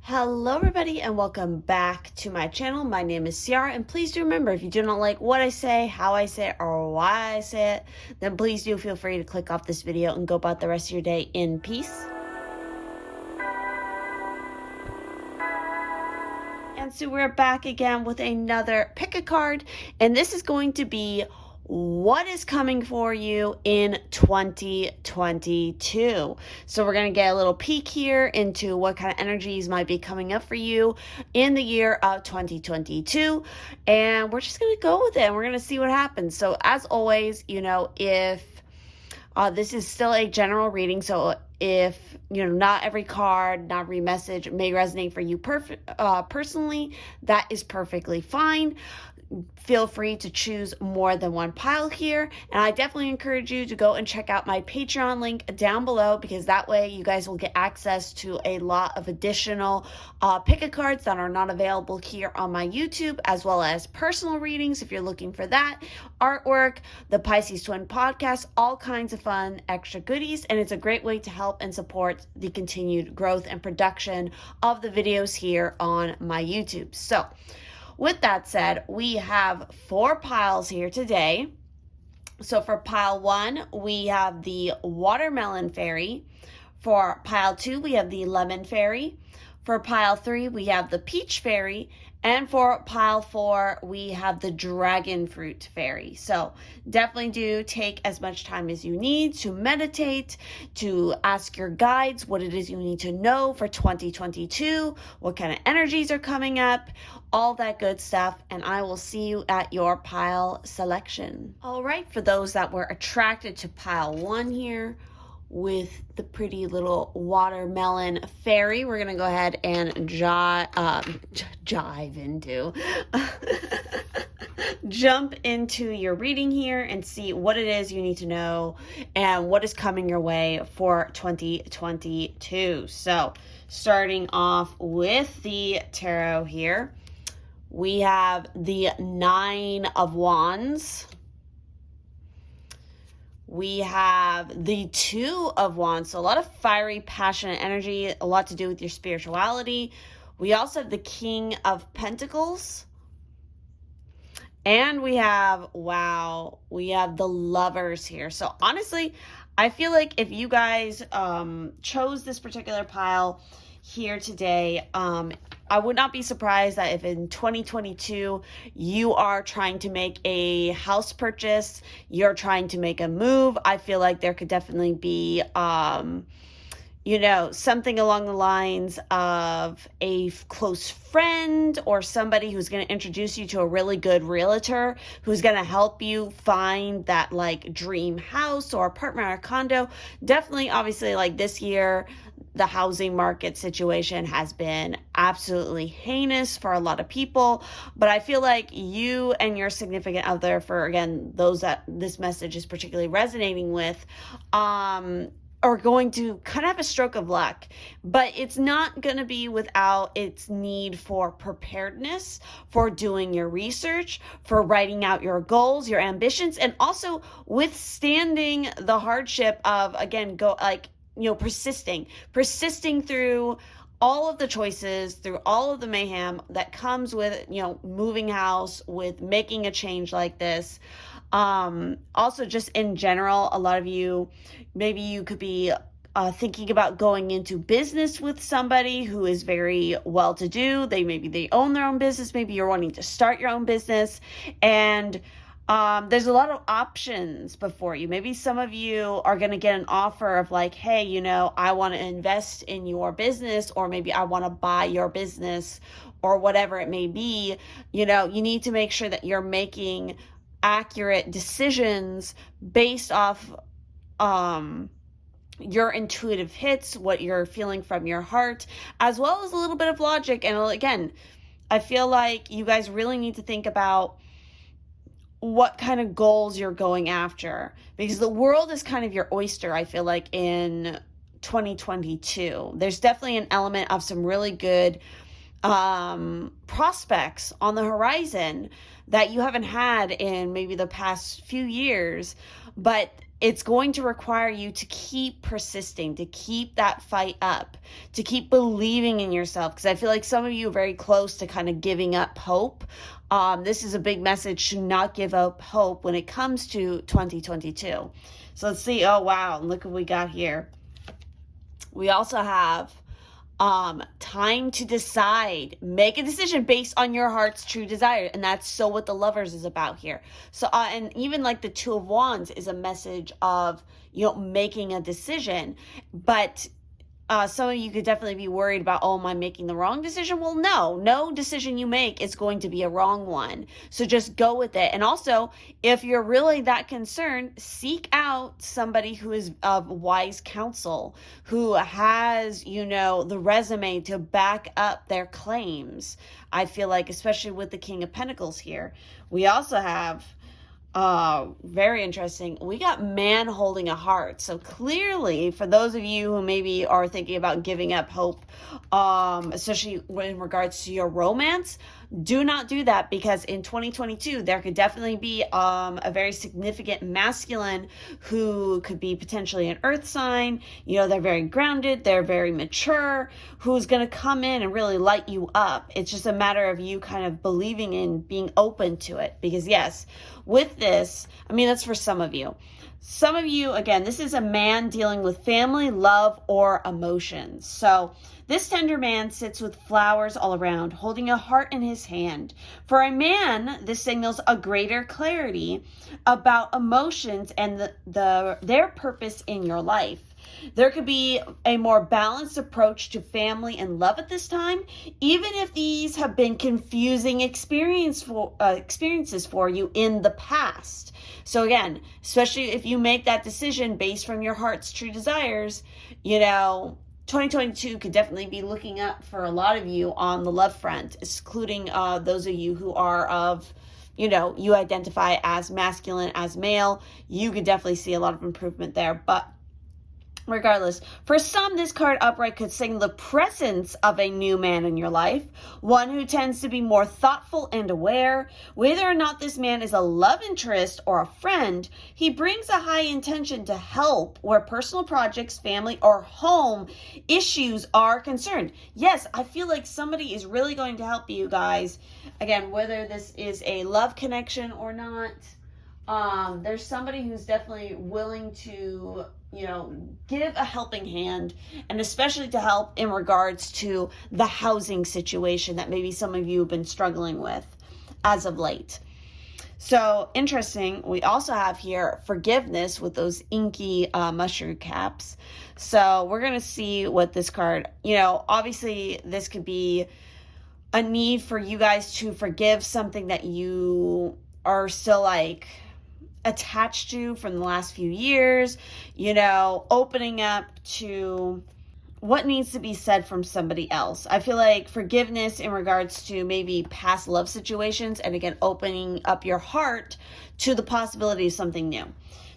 Hello everybody and welcome back to my channel. My name is Ciarra, and please do remember, if you do not like what I say, how I say it, or why I say it, then please do feel free to click off this video and go about the rest of your day in peace. And so we're back again with another pick a card, and this is going to be what is coming for you in 2022. So we're going to get a little peek here into what kind of energies might be coming up for you in the year of 2022. And we're just going to go with it and we're going to see what happens. So as always, if this is still a general reading, so if not every card, not every message may resonate for you personally, that is perfectly fine. Feel free to choose more than one pile here, and I definitely encourage you to go and check out my Patreon link down below, because that way you guys will get access to a lot of additional pick-a-cards that are not available here on my YouTube, as well as personal readings if you're looking for that, artwork, the Pisces Twin podcast, all kinds of fun extra goodies, and it's a great way to help and support the continued growth and production of the videos here on my YouTube. So with that said, we have 4 piles here today. So for pile 1, we have the Watermelon Fairy. For pile 2, we have the Lemon Fairy. For pile 3, we have the Peach Fairy. And for pile 4, we have the Dragon Fruit Fairy. So definitely do take as much time as you need to meditate, to ask your guides what it is you need to know for 2022, what kind of energies are coming up, all that good stuff. And I will see you at your pile selection. All right, for those that were attracted to pile 1 here, with the pretty little watermelon fairy, we're gonna go ahead and jump into your reading here and see what it is you need to know and what is coming your way for 2022. So starting off with the tarot here, we have the 9 of Wands. We have the 2 of Wands, so a lot of fiery, passionate energy, a lot to do with your spirituality. We also have the King of Pentacles. And we have the Lovers here. So honestly, I feel like if you guys chose this particular pile here today, I would not be surprised that if in 2022 you are trying to make a house purchase, you're trying to make a move, I feel like there could definitely be something along the lines of a close friend or somebody who's going to introduce you to a really good realtor who's going to help you find that dream house or apartment or condo. Definitely, obviously, this year, the housing market situation has been absolutely heinous for a lot of people, but I feel like you and your significant other, for again, those that this message is particularly resonating with, are going to kind of have a stroke of luck, but it's not going to be without its need for preparedness, for doing your research, for writing out your goals, your ambitions, and also withstanding the hardship of, again, persisting through all of the choices, through all of the mayhem that comes with, moving house, with making a change like this. Also, just in general, a lot of you, maybe you could be thinking about going into business with somebody who is very well-to-do. Maybe they own their own business. Maybe you're wanting to start your own business, and there's a lot of options before you. Maybe some of you are going to get an offer of hey, I want to invest in your business, or maybe I want to buy your business, or whatever it may be. You need to make sure that you're making accurate decisions based off your intuitive hits, what you're feeling from your heart, as well as a little bit of logic. And again, I feel like you guys really need to think about what kind of goals you're going after, because the world is kind of your oyster, I feel like, in 2022. There's definitely an element of some really good prospects on the horizon that you haven't had in maybe the past few years, but it's going to require you to keep persisting, to keep that fight up, to keep believing in yourself. Because I feel like some of you are very close to kind of giving up hope. This is a big message to not give up hope when it comes to 2022. So let's see. Oh, wow. Look what we got here. We also have time to decide. Make a decision based on your heart's true desire. And that's so what the Lovers is about here. So, and even like the Two of Wands is a message of, making a decision. But some of you could definitely be worried about, am I making the wrong decision? Well, no decision you make is going to be a wrong one. So just go with it. And also, if you're really that concerned, seek out somebody who is of wise counsel, who has, the resume to back up their claims. I feel like, especially with the King of Pentacles here, we also have very interesting. We got man holding a heart. So clearly, for those of you who maybe are thinking about giving up hope, especially in regards to your romance, do not do that, because in 2022, there could definitely be a very significant masculine who could be potentially an earth sign. They're very grounded, they're very mature, who's going to come in and really light you up. It's just a matter of you kind of believing in being open to it. Because yes, with this, that's for some of you. Some of you, again, this is a man dealing with family, love, or emotions. So this tender man sits with flowers all around, holding a heart in his hand. For a man, this signals a greater clarity about emotions and their purpose in your life. There could be a more balanced approach to family and love at this time, even if these have been confusing experiences for you in the past. So again, especially if you make that decision based from your heart's true desires, 2022 could definitely be looking up for a lot of you on the love front, including those of you who are of, you identify as masculine, as male. You could definitely see a lot of improvement there. But regardless, for some, this card upright could signal the presence of a new man in your life, one who tends to be more thoughtful and aware. Whether or not this man is a love interest or a friend, he brings a high intention to help where personal projects, family, or home issues are concerned. Yes, I feel like somebody is really going to help you guys. Again, whether this is a love connection or not, there's somebody who's definitely willing to give a helping hand, and especially to help in regards to the housing situation that maybe some of you have been struggling with as of late. So interesting. We also have here forgiveness with those inky mushroom caps. So we're going to see what this card, obviously this could be a need for you guys to forgive something that you are still attached to from the last few years, opening up to what needs to be said from somebody else. I feel like forgiveness in regards to maybe past love situations, and again, opening up your heart to the possibility of something new.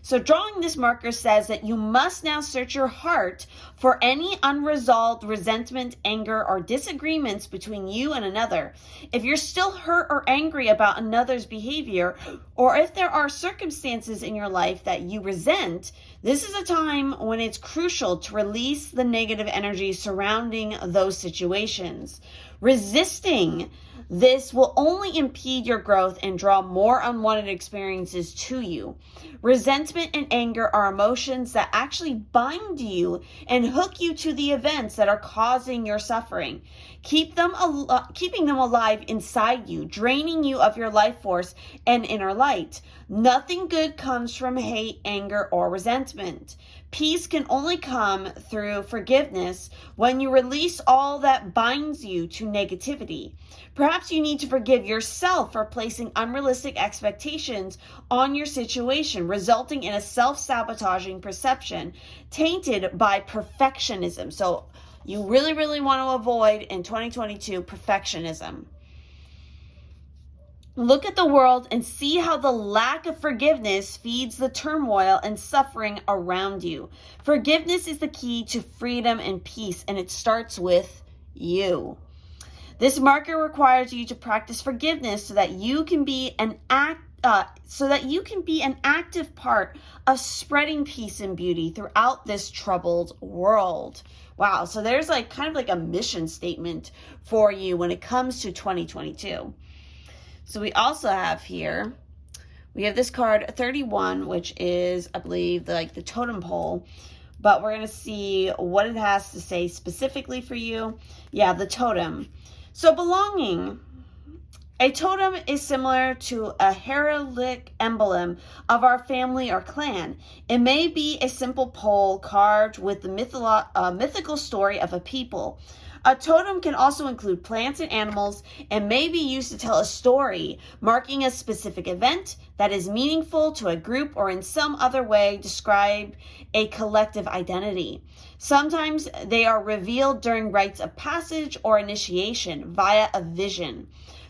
So drawing this marker says that you must now search your heart for any unresolved resentment, anger, or disagreements between you and another. If you're still hurt or angry about another's behavior, or if there are circumstances in your life that you resent, this is a time when it's crucial to release the negative energy surrounding those situations. Resisting this will only impede your growth and draw more unwanted experiences to you. Resentment and anger are emotions that actually bind you and hook you to the events that are causing your suffering. Keeping them alive inside you, draining you of your life force and inner light. Nothing good comes from hate, anger, or resentment. Peace can only come through forgiveness when you release all that binds you to negativity. Perhaps you need to forgive yourself for placing unrealistic expectations on your situation, resulting in a self-sabotaging perception tainted by perfectionism. So you really, really want to avoid in 2022 perfectionism. Look at the world and see how the lack of forgiveness feeds the turmoil and suffering around you. Forgiveness is the key to freedom and peace, and it starts with you. This marker requires you to practice forgiveness so that you can be an so that you can be an active part of spreading peace and beauty throughout this troubled world. Wow, so there's like kind of like a mission statement for you when it comes to 2022. So we also have here, we have this card 31, which is, I believe, the totem pole. But we're going to see what it has to say specifically for you. Yeah, the totem. So belonging. A totem is similar to a heraldic emblem of our family or clan. It may be a simple pole carved with the mythical story of a people. A totem can also include plants and animals and may be used to tell a story, marking a specific event that is meaningful to a group or in some other way describe a collective identity. Sometimes they are revealed during rites of passage or initiation via a vision.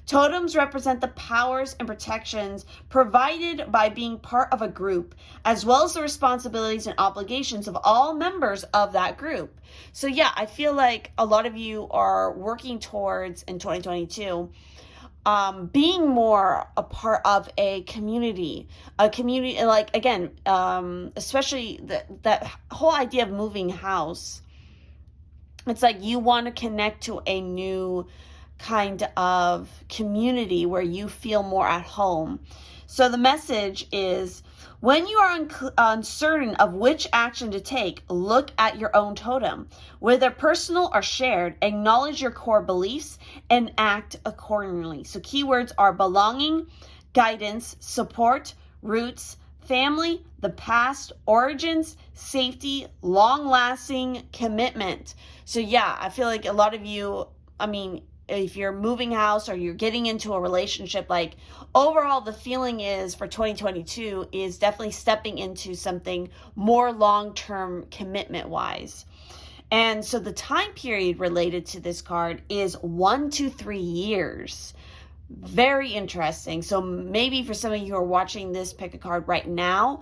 Totems represent the powers and protections provided by being part of a group, as well as the responsibilities and obligations of all members of that group. So yeah, I feel like a lot of you are working towards, in 2022, being more a part of a community, like, again, especially that whole idea of moving house. It's like you want to connect to a new kind of community where you feel more at home. So the message is, when you are uncertain of which action to take, look at your own totem. Whether personal or shared, acknowledge your core beliefs and act accordingly. So keywords are belonging, guidance, support, roots, family, the past, origins, safety, long-lasting commitment. So yeah, I feel like a lot of you, if you're moving house or you're getting into a relationship, like overall the feeling is for 2022 is definitely stepping into something more long-term commitment wise. And so the time period related to this card is 1 to 3 years. Very interesting. So maybe for some of you who are watching this, pick a card right now.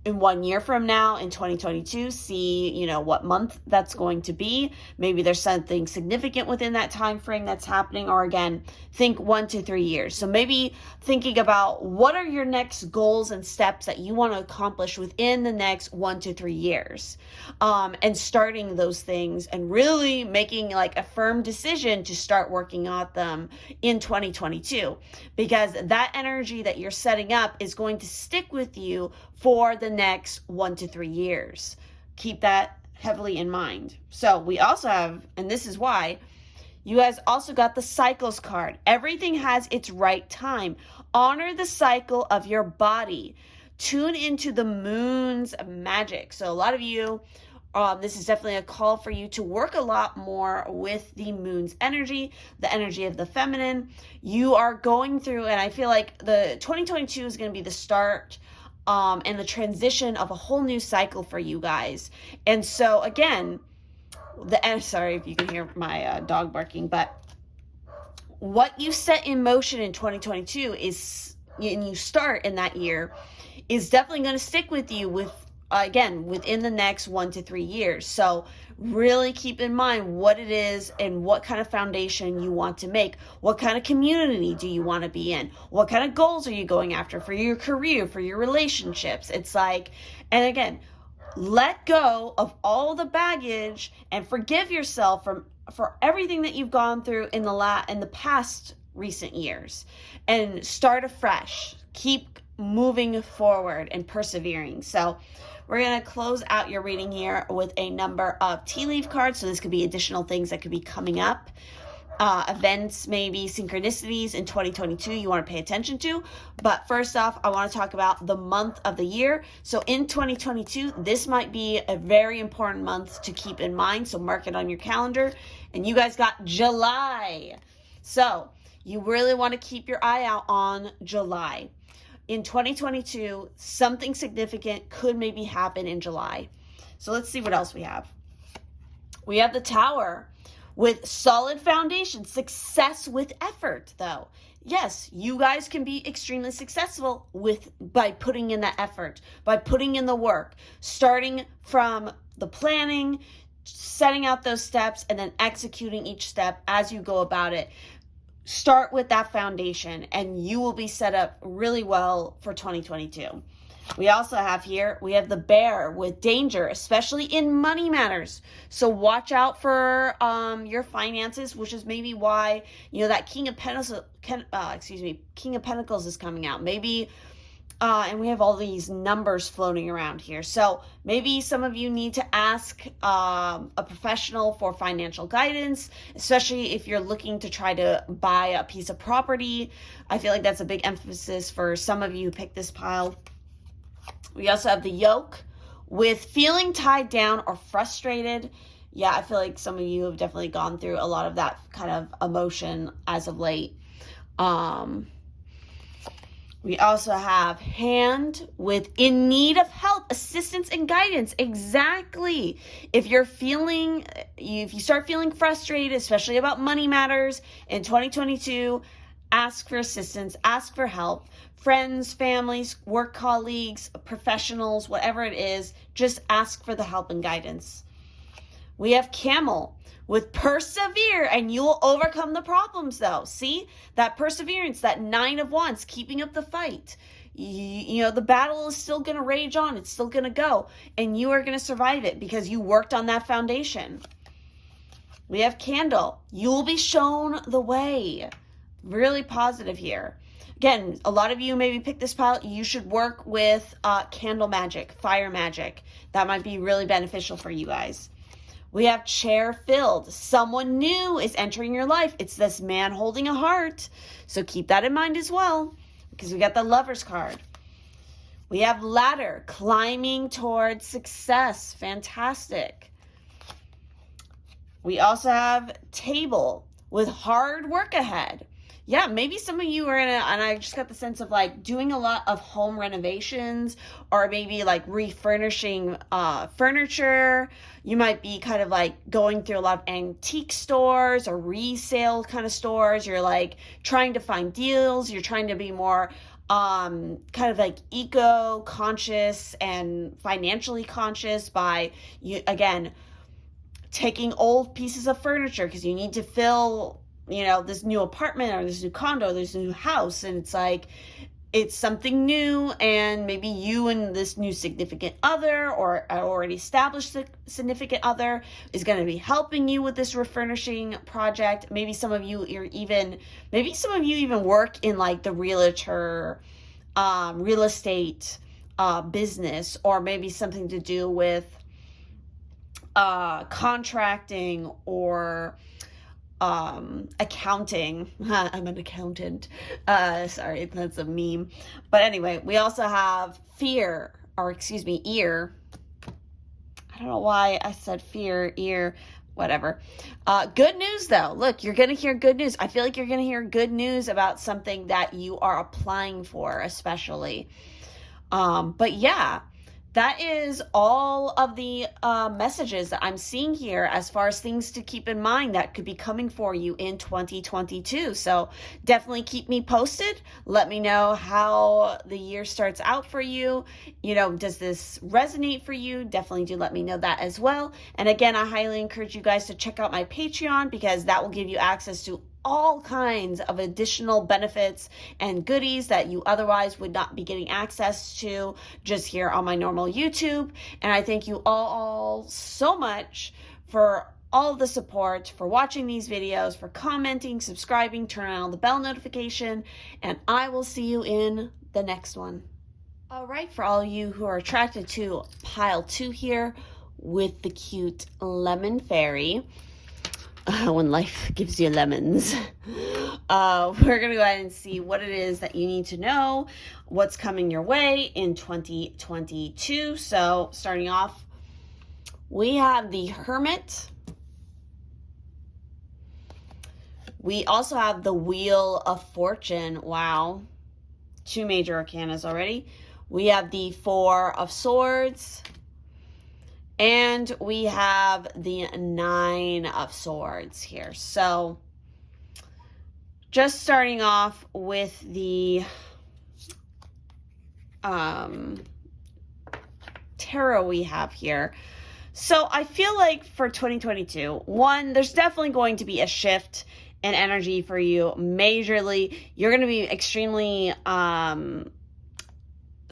In 1 year from now, in 2022, see, what month that's going to be. Maybe there's something significant within that time frame that's happening, or again, think 1 to 3 years. So maybe thinking about what are your next goals and steps that you want to accomplish within the next 1 to 3 years, and starting those things and really making like a firm decision to start working on them in 2022, because that energy that you're setting up is going to stick with you for the next 1 to 3 years. Keep that heavily in mind. So we also have, and this is why, you guys also got the cycles card. Everything has its right time. Honor the cycle of your body. Tune into the moon's magic. So a lot of you, this is definitely a call for you to work a lot more with the moon's energy, the energy of the feminine. You are going through, and I feel like the 2022 is going to be the start and the transition of a whole new cycle for you guys. And so again, sorry if you can hear my dog barking, but what you set in motion in 2022 is, and you start in that year, is definitely going to stick with you within the next 1 to 3 years. So really keep in mind what it is and what kind of foundation you want to make. What kind of community do you want to be in? What kind of goals are you going after for your career, for your relationships? It's like, and again, let go of all the baggage and forgive yourself for everything that you've gone through in the past recent years, and start afresh. Keep moving forward and persevering. So we're going to close out your reading here with a number of tea leaf cards. So this could be additional things that could be coming up. Events, maybe synchronicities in 2022 you want to pay attention to. But first off, I want to talk about the month of the year. So in 2022, this might be a very important month to keep in mind. So mark it on your calendar. And you guys got July. So you really want to keep your eye out on July. In 2022, something significant could maybe happen in July. So let's see what else we have. We have the Tower with solid foundation, success with effort, though. Yes, you guys can be extremely successful by putting in that effort, by putting in the work, starting from the planning, setting out those steps, and then executing each step as you go about it. start with that foundation and you will be set up really well for 2022. We also have here, we have the bear with danger, especially in money matters. So watch out for your finances, which is maybe why, that King of Pentacles is coming out. Maybe, and we have all these numbers floating around here. So maybe some of you need to ask a professional for financial guidance, especially if you're looking to try to buy a piece of property. I feel like that's a big emphasis for some of you who picked this pile. We also have the yoke with feeling tied down or frustrated. Yeah, I feel like some of you have definitely gone through a lot of that kind of emotion as of late. We also have hand with in need of help, assistance, and guidance. Exactly. If you start feeling frustrated, especially about money matters in 2022, ask for assistance, ask for help. Friends, families, work colleagues, professionals, whatever it is, just ask for the help and guidance. We have camel with persevere and you will overcome the problems though. See, that perseverance, that 9 of Wands, keeping up the fight. The battle is still going to rage on. It's still going to go and you are going to survive it because you worked on that foundation. We have candle. You will be shown the way. Really positive here. Again, a lot of you maybe pick this pile. You should work with candle magic, fire magic. That might be really beneficial for you guys. We have chair filled. Someone new is entering your life. It's this man holding a heart. So keep that in mind as well because we got the Lover's card. We have ladder, climbing towards success. Fantastic. We also have table with hard work ahead. Yeah, maybe some of you are and I just got the sense of like doing a lot of home renovations or maybe like refurnishing furniture. You might be kind of like going through a lot of antique stores or resale kind of stores. You're like trying to find deals. You're trying to be more kind of like eco-conscious and financially conscious by, again, taking old pieces of furniture because you need to fill this new apartment or this new condo, this new house. And it's like, it's something new. And maybe you and this new significant other or already established significant other is going to be helping you with this refurnishing project. Maybe some of you even work in like the realtor, real estate, business, or maybe something to do with, contracting or, accounting. I'm an accountant. Sorry, that's a meme. But anyway, we also have ear. I don't know why I said fear, ear, whatever. Good news though. Look, you're going to hear good news. I feel like you're going to hear good news about something that you are applying for, especially. But yeah, that is all of the messages that I'm seeing here as far as things to keep in mind that could be coming for you in 2022. So definitely keep me posted. Let me know how the year starts out for you. Does this resonate for you? Definitely do let me know that as well. And again, I highly encourage you guys to check out my Patreon because that will give you access to all kinds of additional benefits and goodies that you otherwise would not be getting access to just here on my normal YouTube. And I thank you all so much for all of the support, for watching these videos, for commenting, subscribing, turning on the bell notification, and I will see you in the next one. All right, for all of you who are attracted to pile 2 here with the cute lemon fairy, when life gives you lemons. We're going to go ahead and see what it is that you need to know, what's coming your way in 2022. So starting off, we have the Hermit. We also have the Wheel of Fortune. Wow. 2 major arcanas already. We have the 4 of Swords. And we have the 9 of Swords here. So just starting off with the tarot we have here. So I feel like for 2022, there's definitely going to be a shift and energy for you majorly. You're going to be extremely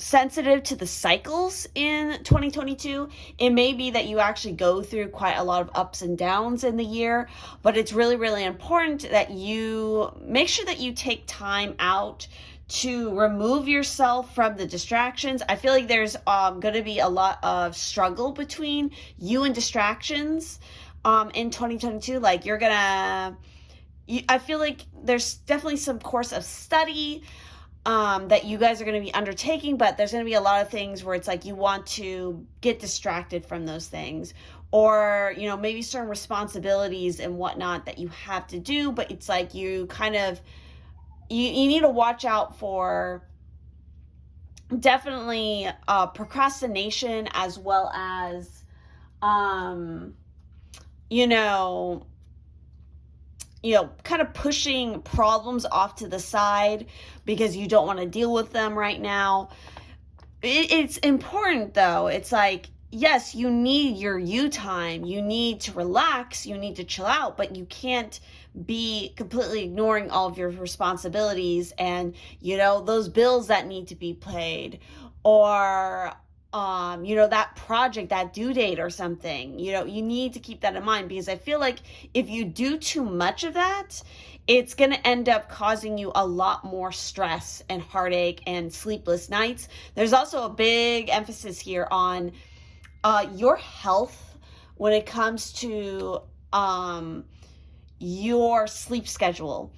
sensitive to the cycles in 2022. It may be that you actually go through quite a lot of ups and downs in the year, but it's really, really important that you make sure that you take time out to remove yourself from the distractions. I feel like there's going to be a lot of struggle between you and distractions in 2022. Like I feel like there's definitely some course of study that you guys are going to be undertaking, but there's going to be a lot of things where it's like you want to get distracted from those things, or, you know, maybe certain responsibilities and whatnot that you have to do, but it's like you kind of, you need to watch out for definitely procrastination, as well as, kind of pushing problems off to the side because you don't want to deal with them right now. It's important, though. It's like, yes, you need your you time. You need to relax. You need to chill out, but you can't be completely ignoring all of your responsibilities and, those bills that need to be paid, or that project, that due date or something. You need to keep that in mind, because I feel like if you do too much of that, it's going to end up causing you a lot more stress and heartache and sleepless nights. There's also a big emphasis here on your health when it comes to your sleep schedule.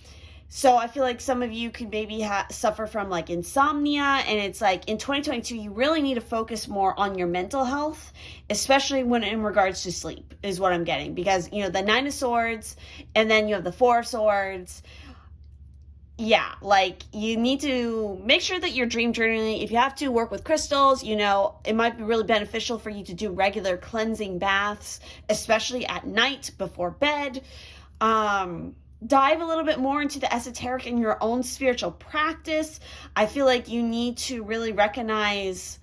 So I feel like some of you could maybe suffer from like insomnia, and it's like in 2022, you really need to focus more on your mental health, especially when in regards to sleep, is what I'm getting. Because, the Nine of Swords, and then you have the Four of Swords. Yeah, like you need to make sure that you're dream journaling. If you have to work with crystals, it might be really beneficial for you to do regular cleansing baths, especially at night before bed. Dive a little bit more into the esoteric in your own spiritual practice. I feel like you need to really recognize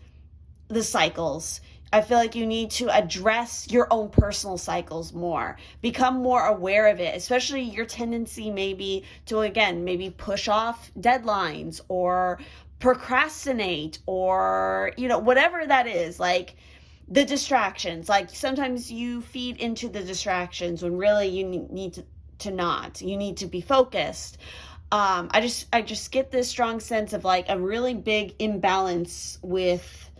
the cycles. I feel like you need to address your own personal cycles more. Become more aware of it, especially your tendency maybe to, again, maybe push off deadlines or procrastinate, or, whatever that is, like the distractions. Like sometimes you feed into the distractions when really you need to not. You need to be focused. I just get this strong sense of like a really big imbalance with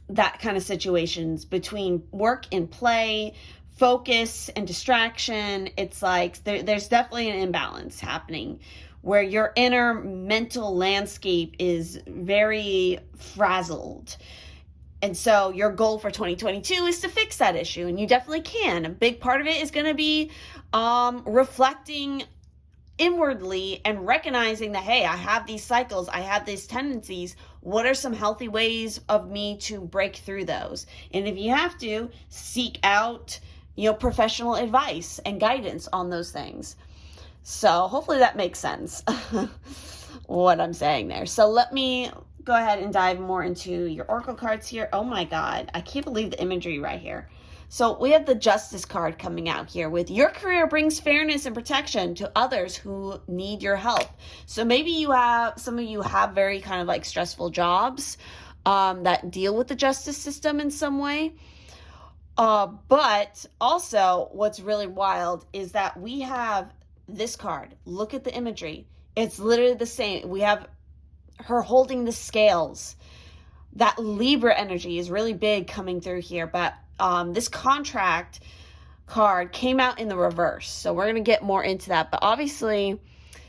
that kind of situations between work and play, focus and distraction. It's like there's definitely an imbalance happening where your inner mental landscape is very frazzled. And so your goal for 2022 is to fix that issue, and you definitely can. A big part of it is going to be reflecting inwardly and recognizing that, hey, I have these cycles, I have these tendencies. What are some healthy ways of me to break through those? And if you have to, seek out, professional advice and guidance on those things. So hopefully that makes sense, what I'm saying there. So let me go ahead and dive more into your oracle cards here. Oh my God, I can't believe the imagery right here. So we have the Justice card coming out here with your career brings fairness and protection to others who need your help. So maybe some of you have very kind of like stressful jobs that deal with the justice system in some way. But also what's really wild is that we have this card. Look at the imagery. It's literally the same. We have her holding the scales. That Libra energy is really big coming through here, but this contract card came out in the reverse, so we're going to get more into that. But obviously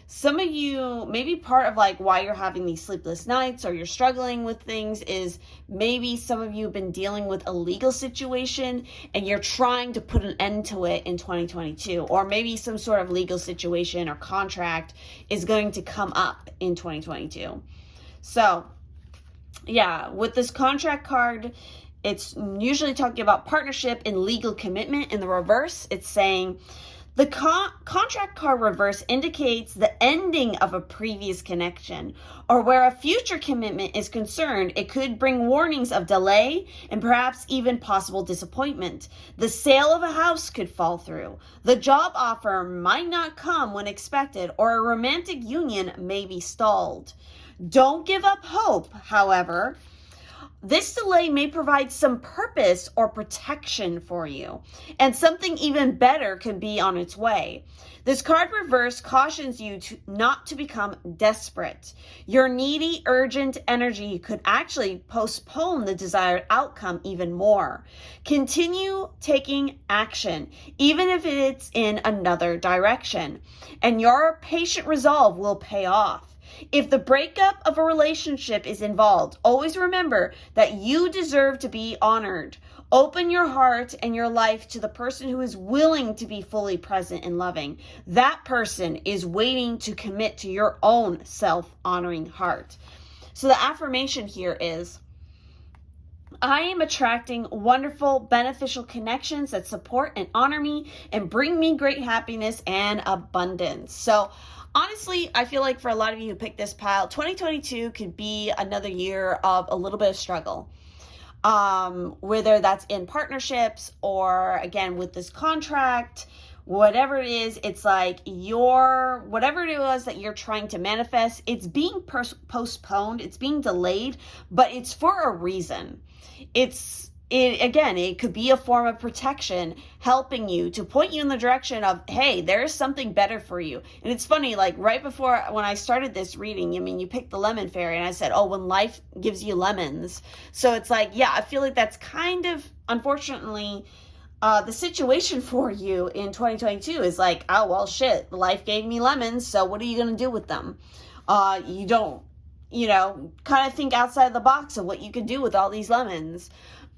some of you, maybe part of like why you're having these sleepless nights or you're struggling with things is maybe some of you have been dealing with a legal situation and you're trying to put an end to it in 2022, or maybe some sort of legal situation or contract is going to come up in 2022. So yeah, with this contract card, it's usually talking about partnership and legal commitment. In the reverse, it's saying The contract card reverse indicates the ending of a previous connection, or where a future commitment is concerned, it could bring warnings of delay and perhaps even possible disappointment. The sale of a house could fall through. The job offer might not come when expected, or a romantic union may be stalled. Don't give up hope, however. This delay may provide some purpose or protection for you, and something even better can be on its way. This card reverse cautions you not to become desperate. Your needy, urgent energy could actually postpone the desired outcome even more. Continue taking action, even if it's in another direction, and your patient resolve will pay off. If the breakup of a relationship is involved, always remember that you deserve to be honored. Open your heart and your life to the person who is willing to be fully present and loving. That person is waiting to commit to your own self-honoring heart. So the affirmation here is, I am attracting wonderful, beneficial connections that support and honor me and bring me great happiness and abundance. So honestly, I feel like for a lot of you who picked this pile, 2022 could be another year of a little bit of struggle. Whether that's in partnerships or, again, with this contract, whatever it is, it's like whatever it was that you're trying to manifest, it's being postponed, it's being delayed, but it's for a reason. It could be a form of protection, helping you to point you in the direction of, hey, there's something better for you. And it's funny, like right before when I started this reading, you picked the lemon fairy, and I said, oh, when life gives you lemons. So it's like, yeah, I feel like that's kind of, unfortunately, the situation for you in 2022 is like, oh, well, shit, life gave me lemons, so what are you going to do with them? You don't, kind of think outside the box of what you could do with all these lemons.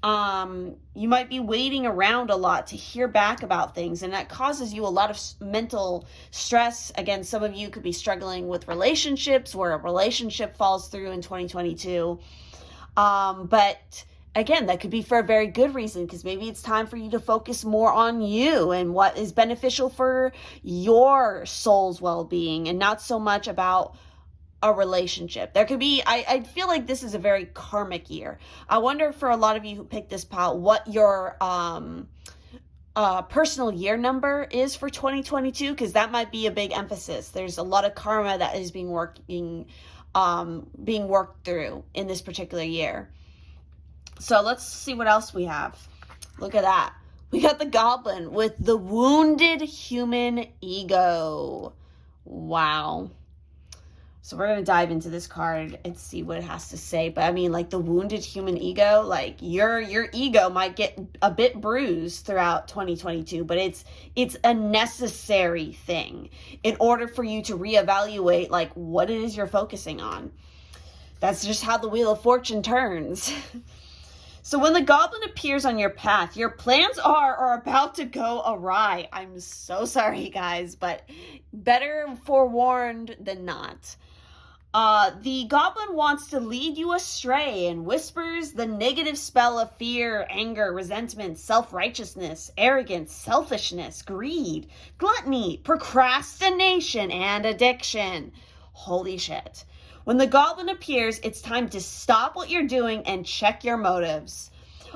You might be waiting around a lot to hear back about things, and that causes you a lot of mental stress. Again, some of you could be struggling with relationships where a relationship falls through in 2022. But again, that could be for a very good reason, because maybe it's time for you to focus more on you and what is beneficial for your soul's well-being, and not so much about a relationship. There could be, I feel like this is a very karmic year. I wonder, for a lot of you who picked this pile, what your personal year number is for 2022, because that might be a big emphasis. There's a lot of karma that is being worked through in this particular year. So let's see what else we have. Look at that. We got the Goblin with the wounded human ego. Wow. So we're going to dive into this card and see what it has to say. But like the wounded human ego, like your ego might get a bit bruised throughout 2022, but it's a necessary thing in order for you to reevaluate like what it is you're focusing on. That's just how the Wheel of Fortune turns. So when the Goblin appears on your path, your plans are about to go awry. I'm so sorry, guys, but better forewarned than not. The Goblin wants to lead you astray and whispers the negative spell of fear, anger, resentment, self-righteousness, arrogance, selfishness, greed, gluttony, procrastination, and addiction. Holy shit. When the Goblin appears, it's time to stop what you're doing and check your motives.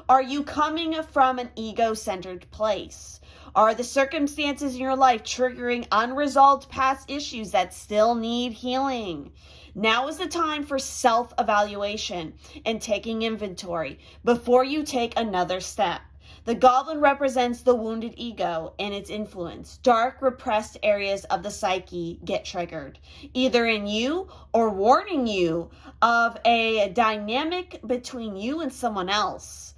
Are you coming from an ego-centered place? Are the circumstances in your life triggering unresolved past issues that still need healing? Now is the time for self-evaluation and taking inventory before you take another step. The Goblin represents the wounded ego and its influence. Dark, repressed areas of the psyche get triggered, either in you or warning you of a dynamic between you and someone else.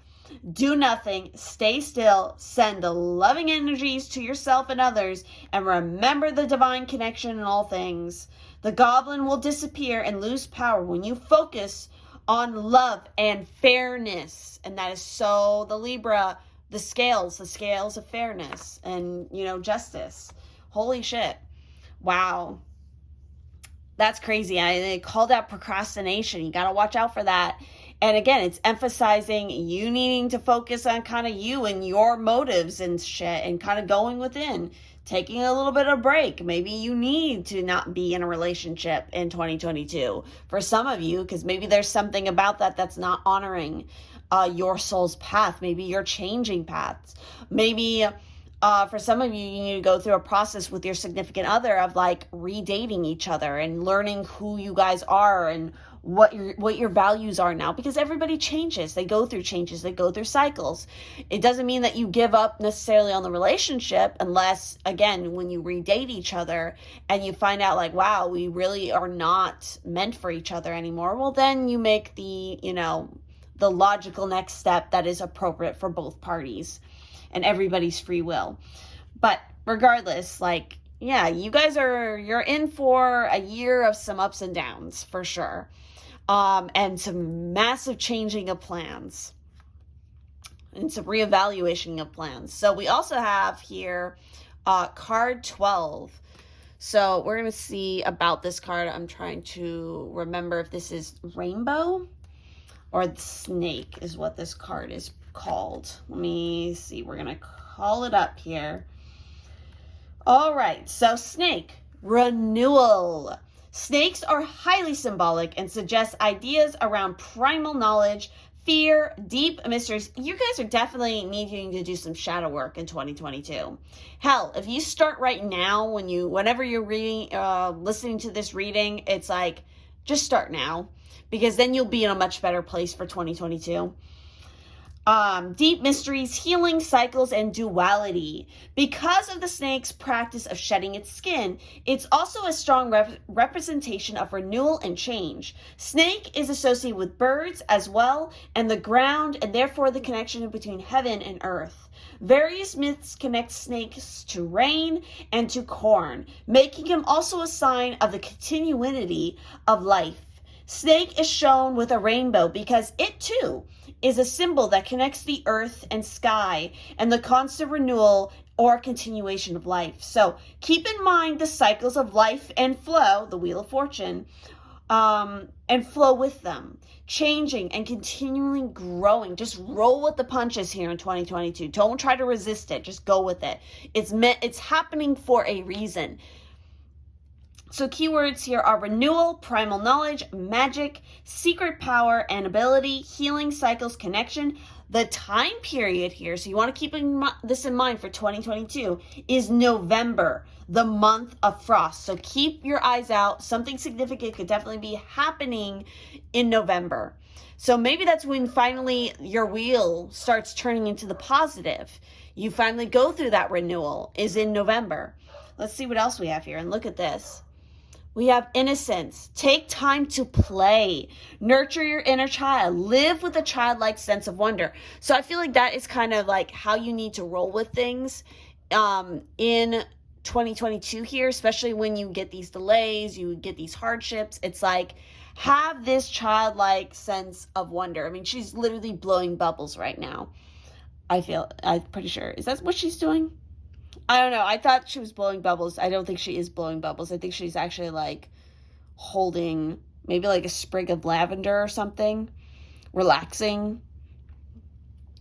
Do nothing, stay still, send loving energies to yourself and others, and remember the divine connection in all things. The Goblin will disappear and lose power when you focus on love and fairness. And that is so the Libra, the scales of fairness and, justice. Holy shit. Wow. That's crazy. They called out procrastination. You got to watch out for that. And again, it's emphasizing you needing to focus on kind of you and your motives and shit, and kind of going within taking a little bit of break. Maybe you need to not be in a relationship in 2022 for some of you, because maybe there's something about that that's not honoring your soul's path. Maybe you're changing paths. Maybe for some of you, you need to go through a process with your significant other of like redating each other and learning who you guys are and what your values are now, because everybody changes. They go through changes. They go through cycles. It doesn't mean that you give up necessarily on the relationship, unless, again, when you redate each other and you find out like, wow, we really are not meant for each other anymore. Well, then you make the logical next step that is appropriate for both parties and everybody's free will. But regardless, like, yeah, you guys you're in for a year of some ups and downs for sure. And some massive changing of plans and some reevaluation of plans. So we also have here card 12. So we're going to see about this card. I'm trying to remember if this is rainbow or the snake is what this card is called. Let me see. We're going to call it up here. All right. So snake, renewal. Snakes are highly symbolic and suggest ideas around primal knowledge, fear, deep mysteries. You guys are definitely needing to do some shadow work in 2022. Hell, if you start right now, whenever you're reading, listening to this reading, it's like, just start now, because then you'll be in a much better place for 2022. Deep mysteries, healing cycles, and duality. Because of the snake's practice of shedding its skin, it's also a strong representation of renewal and change. Snake is associated with birds as well, and the ground, and therefore the connection between heaven and earth. Various myths connect snakes to rain and to corn, making him also a sign of the continuity of life. Snake is shown with a rainbow because it too is a symbol that connects the earth and sky and the constant renewal or continuation of life. So keep in mind the cycles of life and flow, the Wheel of Fortune, and flow with them, changing and continually growing. Just roll with the punches here in 2022. Don't try to resist it. Just go with it. It's happening for a reason. So keywords here are renewal, primal knowledge, magic, secret power and ability, healing cycles, connection. The time period here, so you want to keep this in mind for 2022, is November, the month of frost. So keep your eyes out. Something significant could definitely be happening in November. So maybe that's when finally your wheel starts turning into the positive. You finally go through that renewal is in November. Let's see what else we have here. And look at this. We have innocence. Take time to play. Nurture your inner child. Live with a childlike sense of wonder. So I feel like that is kind of like how you need to roll with things in 2022 here, especially when you get these delays, you get these hardships. It's like, have this childlike sense of wonder. I mean, she's literally blowing bubbles right now. I'm pretty sure. Is that what she's doing? I don't know. I thought she was blowing bubbles. I don't think she is blowing bubbles. I think she's actually like holding maybe like a sprig of lavender or something, relaxing.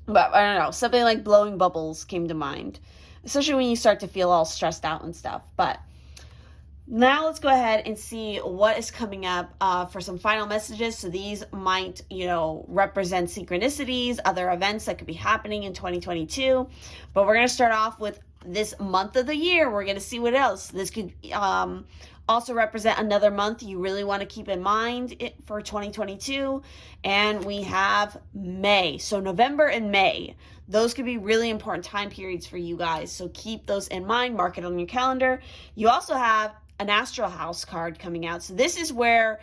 But I don't know. Something like blowing bubbles came to mind, especially when you start to feel all stressed out and stuff. But now let's go ahead and see what is coming up for some final messages. So these might, represent synchronicities, other events that could be happening in 2022. But we're going to start off with this month of the year. We're going to see what else. This could also represent another month you really want to keep in mind for 2022. And we have May. So November and May. Those could be really important time periods for you guys. So keep those in mind. Mark it on your calendar. You also have an Astral House card coming out. So this is where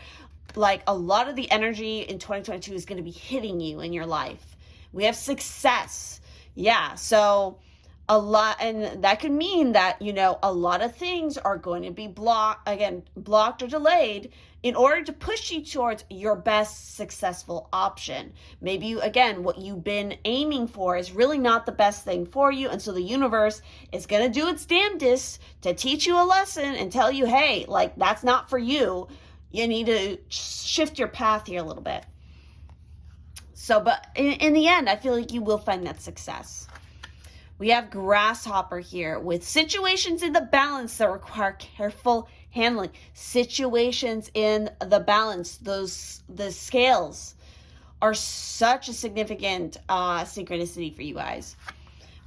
like a lot of the energy in 2022 is going to be hitting you in your life. We have success. Yeah. So a lot, and that could mean that, a lot of things are going to be blocked or delayed in order to push you towards your best successful option. Maybe what you've been aiming for is really not the best thing for you. And so the universe is going to do its damnedest to teach you a lesson and tell you, hey, like that's not for you. You need to shift your path here a little bit. So, but in the end, I feel like you will find that success. We have grasshopper here with situations in the balance that require careful handling. Situations in the balance, the scales are such a significant synchronicity for you guys.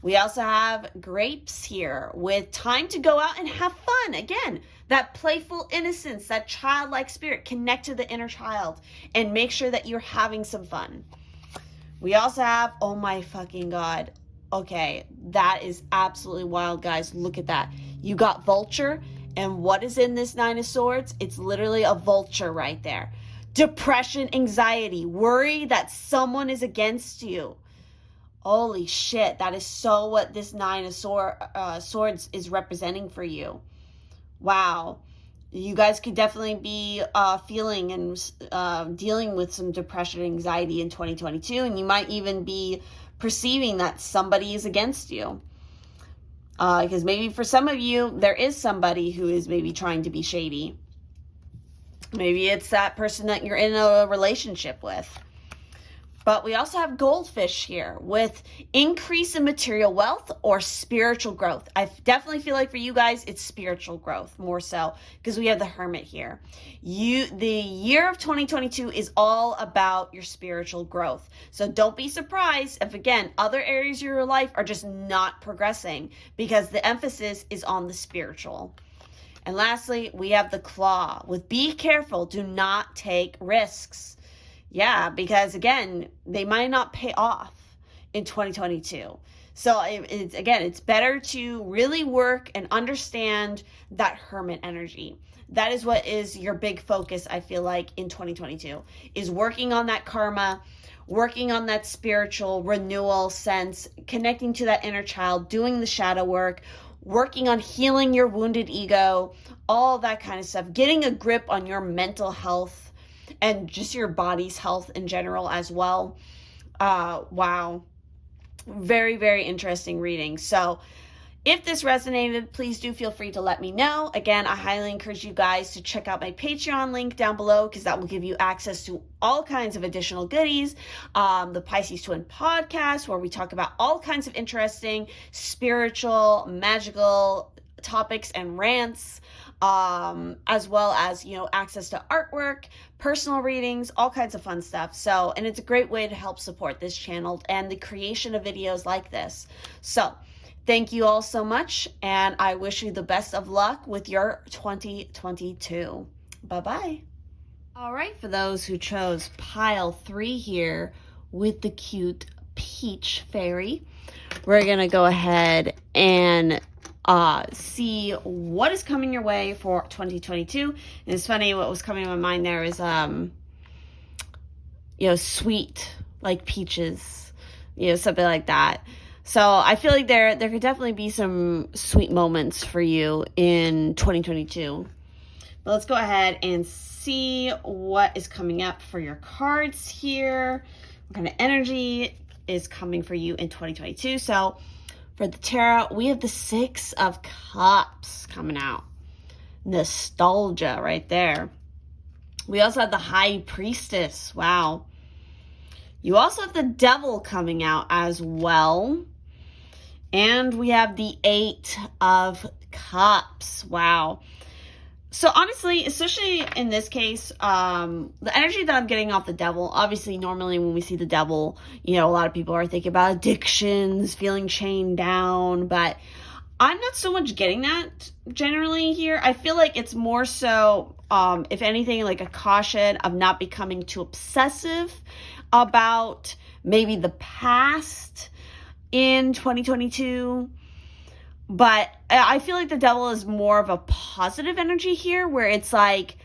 We also have grapes here with time to go out and have fun. Again, that playful innocence, that childlike spirit. Connect to the inner child and make sure that you're having some fun. We also have, oh my fucking God. Okay, that is absolutely wild, guys. Look at that. You got vulture, and what is in this Nine of Swords? It's literally a vulture right there. Depression, anxiety, worry that someone is against you. Holy shit, that is so what this Nine of Swords is representing for you. Wow. You guys could definitely be feeling and dealing with some depression and anxiety in 2022, and you might even be perceiving that somebody is against you. Because maybe for some of you, there is somebody who is maybe trying to be shady. Maybe it's that person that you're in a relationship with. But we also have goldfish here with increase in material wealth or spiritual growth. I definitely feel like for you guys, it's spiritual growth more so because we have the hermit here. The year of 2022 is all about your spiritual growth. So don't be surprised if, again, other areas of your life are just not progressing because the emphasis is on the spiritual. And lastly, we have the claw with be careful, do not take risks. Yeah, because again, they might not pay off in 2022. So it's better to really work and understand that hermit energy. That is what is your big focus, I feel like, in 2022, is working on that karma, working on that spiritual renewal sense, connecting to that inner child, doing the shadow work, working on healing your wounded ego, all that kind of stuff, getting a grip on your mental health, and just your body's health in general as well. Wow. Very, very interesting reading. So if this resonated, please do feel free to let me know. Again, I highly encourage you guys to check out my Patreon link down below because that will give you access to all kinds of additional goodies. The Pisces Twin podcast, where we talk about all kinds of interesting spiritual, magical topics and rants, as well as, access to artwork, personal readings, all kinds of fun stuff. So, and it's a great way to help support this channel and the creation of videos like this. So, thank you all so much, and I wish you the best of luck with your 2022. Bye-bye. All right, for those who chose pile 3 here with the cute peach fairy, we're going to go ahead and see what is coming your way for 2022. And it's funny, what was coming to my mind there is, sweet, like peaches, something like that. So I feel like there could definitely be some sweet moments for you in 2022. But let's go ahead and see what is coming up for your cards here. What kind of energy is coming for you in 2022. So for the tarot, we have the 6 of Cups coming out. Nostalgia right there. We also have the High Priestess. Wow. You also have the Devil coming out as well. And we have the 8 of Cups. Wow. So honestly, especially in this case, the energy that I'm getting off the Devil, obviously normally when we see the Devil, a lot of people are thinking about addictions, feeling chained down, but I'm not so much getting that generally here. I feel like it's more so, if anything, like a caution of not becoming too obsessive about maybe the past in 2022. But I feel like the Devil is more of a positive energy here, where it's like,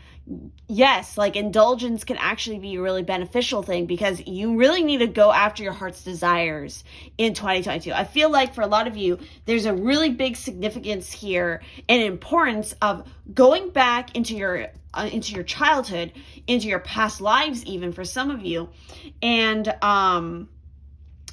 yes, like indulgence can actually be a really beneficial thing because you really need to go after your heart's desires in 2022. I feel like for a lot of you, there's a really big significance here and importance of going back into your childhood, into your past lives, even for some of you, and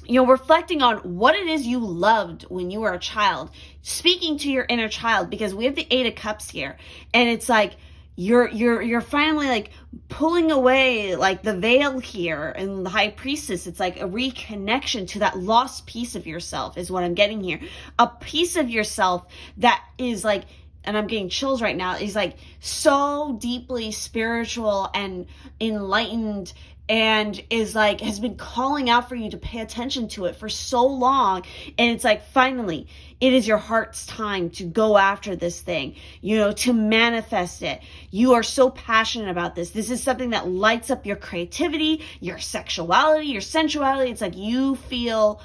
reflecting on what it is you loved when you were a child, speaking to your inner child, because we have the 8 of Cups here. And it's like, you're finally like pulling away like the veil here in the High Priestess. It's like a reconnection to that lost piece of yourself is what I'm getting here. A piece of yourself that is like, and I'm getting chills right now, is like so deeply spiritual and enlightened, and is like, has been calling out for you to pay attention to it for so long. And it's like, finally, it is your heart's time to go after this thing, you know, to manifest it. You are so passionate about this. This is something that lights up your creativity, your sexuality, your sensuality. It's like you feel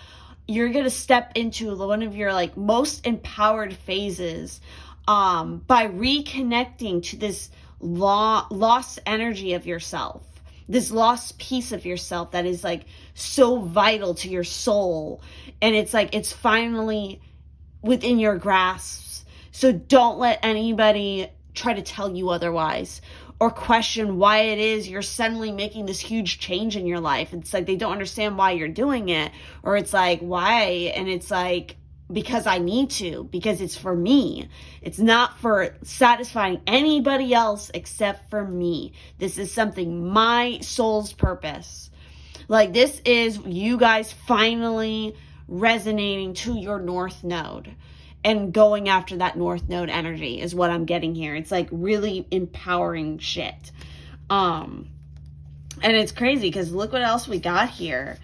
you're going to step into one of your like most empowered phases by reconnecting to this lost energy of yourself, this lost piece of yourself that is like so vital to your soul. And it's like, it's finally within your grasp. So don't let anybody try to tell you otherwise or question why it is you're suddenly making this huge change in your life. It's like, they don't understand why you're doing it, or it's like, why? And it's like, because I need to, because it's for me. It's not for satisfying anybody else except for me. This is something, my soul's purpose. Like, this is you guys finally resonating to your North Node and going after that North Node energy is what I'm getting here. It's like really empowering shit. And it's crazy because look what else we got here.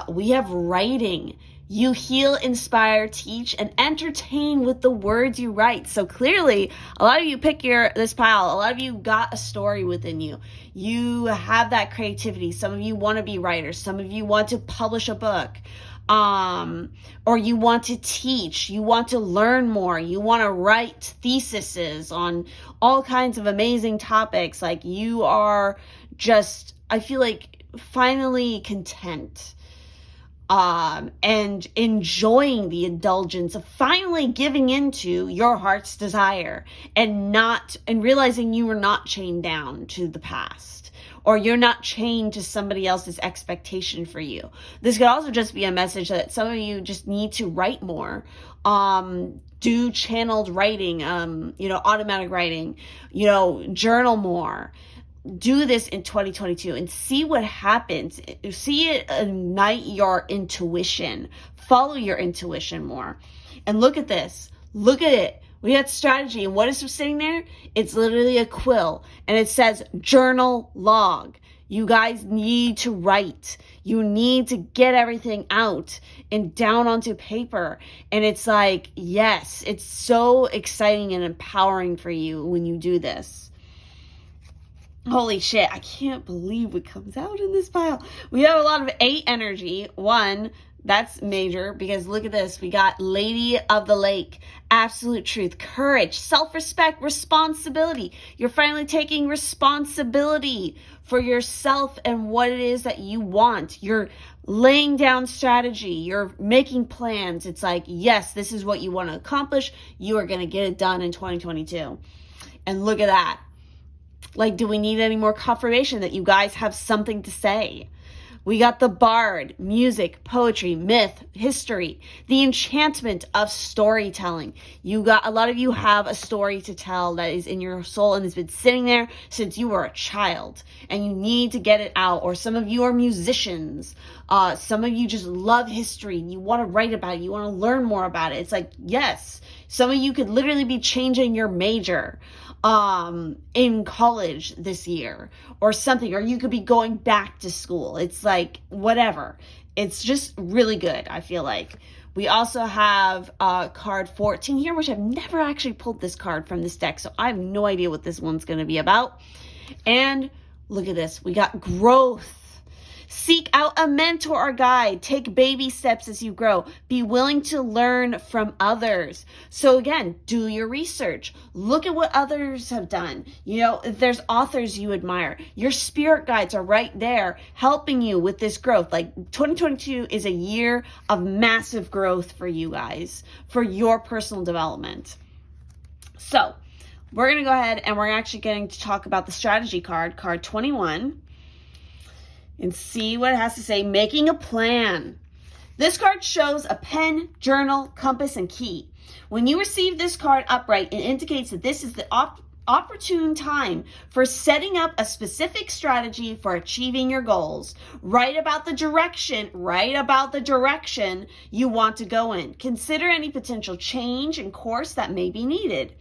We have writing. You heal, inspire, teach, and entertain with the words you write. So clearly, a lot of you pick this pile. A lot of you got a story within you. You have that creativity. Some of you want to be writers. Some of you want to publish a book. Or you want to teach. You want to learn more. You want to write theses on all kinds of amazing topics. Like, you are just, I feel like, finally content. And enjoying the indulgence of finally giving into your heart's desire and realizing you were not chained down to the past, or you're not chained to somebody else's expectation for you. This could also just be a message that some of you just need to write more. Do channeled writing, automatic writing, journal more. Do this in 2022 and see what happens. See it ignite your intuition. Follow your intuition more. And look at this. Look at it. We had strategy. And what is sitting there? It's literally a quill. And it says journal log. You guys need to write. You need to get everything out and down onto paper. And it's like, yes, it's so exciting and empowering for you when you do this. Holy shit, I can't believe what comes out in this pile. We have a lot of 8 energy. 1, that's major because look at this. We got Lady of the Lake, absolute truth, courage, self-respect, responsibility. You're finally taking responsibility for yourself and what it is that you want. You're laying down strategy. You're making plans. It's like, yes, this is what you want to accomplish. You are going to get it done in 2022. And look at that. Like, do we need any more confirmation that you guys have something to say? We got the bard, music, poetry, myth, history, the enchantment of storytelling. A lot of you have a story to tell that is in your soul and has been sitting there since you were a child and you need to get it out. Or some of you are musicians. Some of you just love history and you want to write about it. You want to learn more about it. It's like, yes, some of you could literally be changing your major in college this year or something, or you could be going back to school. It's like, whatever. It's just really good, I feel like. We also have card 14 here, which I've never actually pulled this card from this deck, so I have no idea what this one's going to be about. And look at this. We got growth. Seek out a mentor or guide. Take baby steps as you grow. Be willing to learn from others. So again, do your research. Look at what others have done. If there's authors you admire, your spirit guides are right there helping you with this growth. Like 2022 is a year of massive growth for you guys, for your personal development. So we're going to go ahead and we're actually going to talk about the strategy card, card 21. And see what it has to say. Making a plan. This card shows a pen, journal, compass, and key. When you receive this card upright, it indicates that this is the opportune time for setting up a specific strategy for achieving your goals. Write about the direction you want to go in. Consider any potential change in course that may be needed.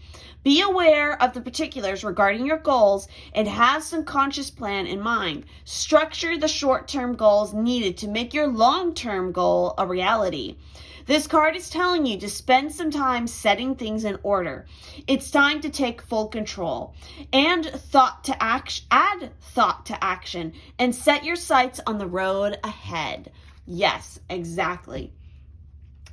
Be aware of the particulars regarding your goals and have some conscious plan in mind. Structure the short-term goals needed to make your long-term goal a reality. This card is telling you to spend some time setting things in order. It's time to take full control and add thought to action and set your sights on the road ahead. Yes, exactly.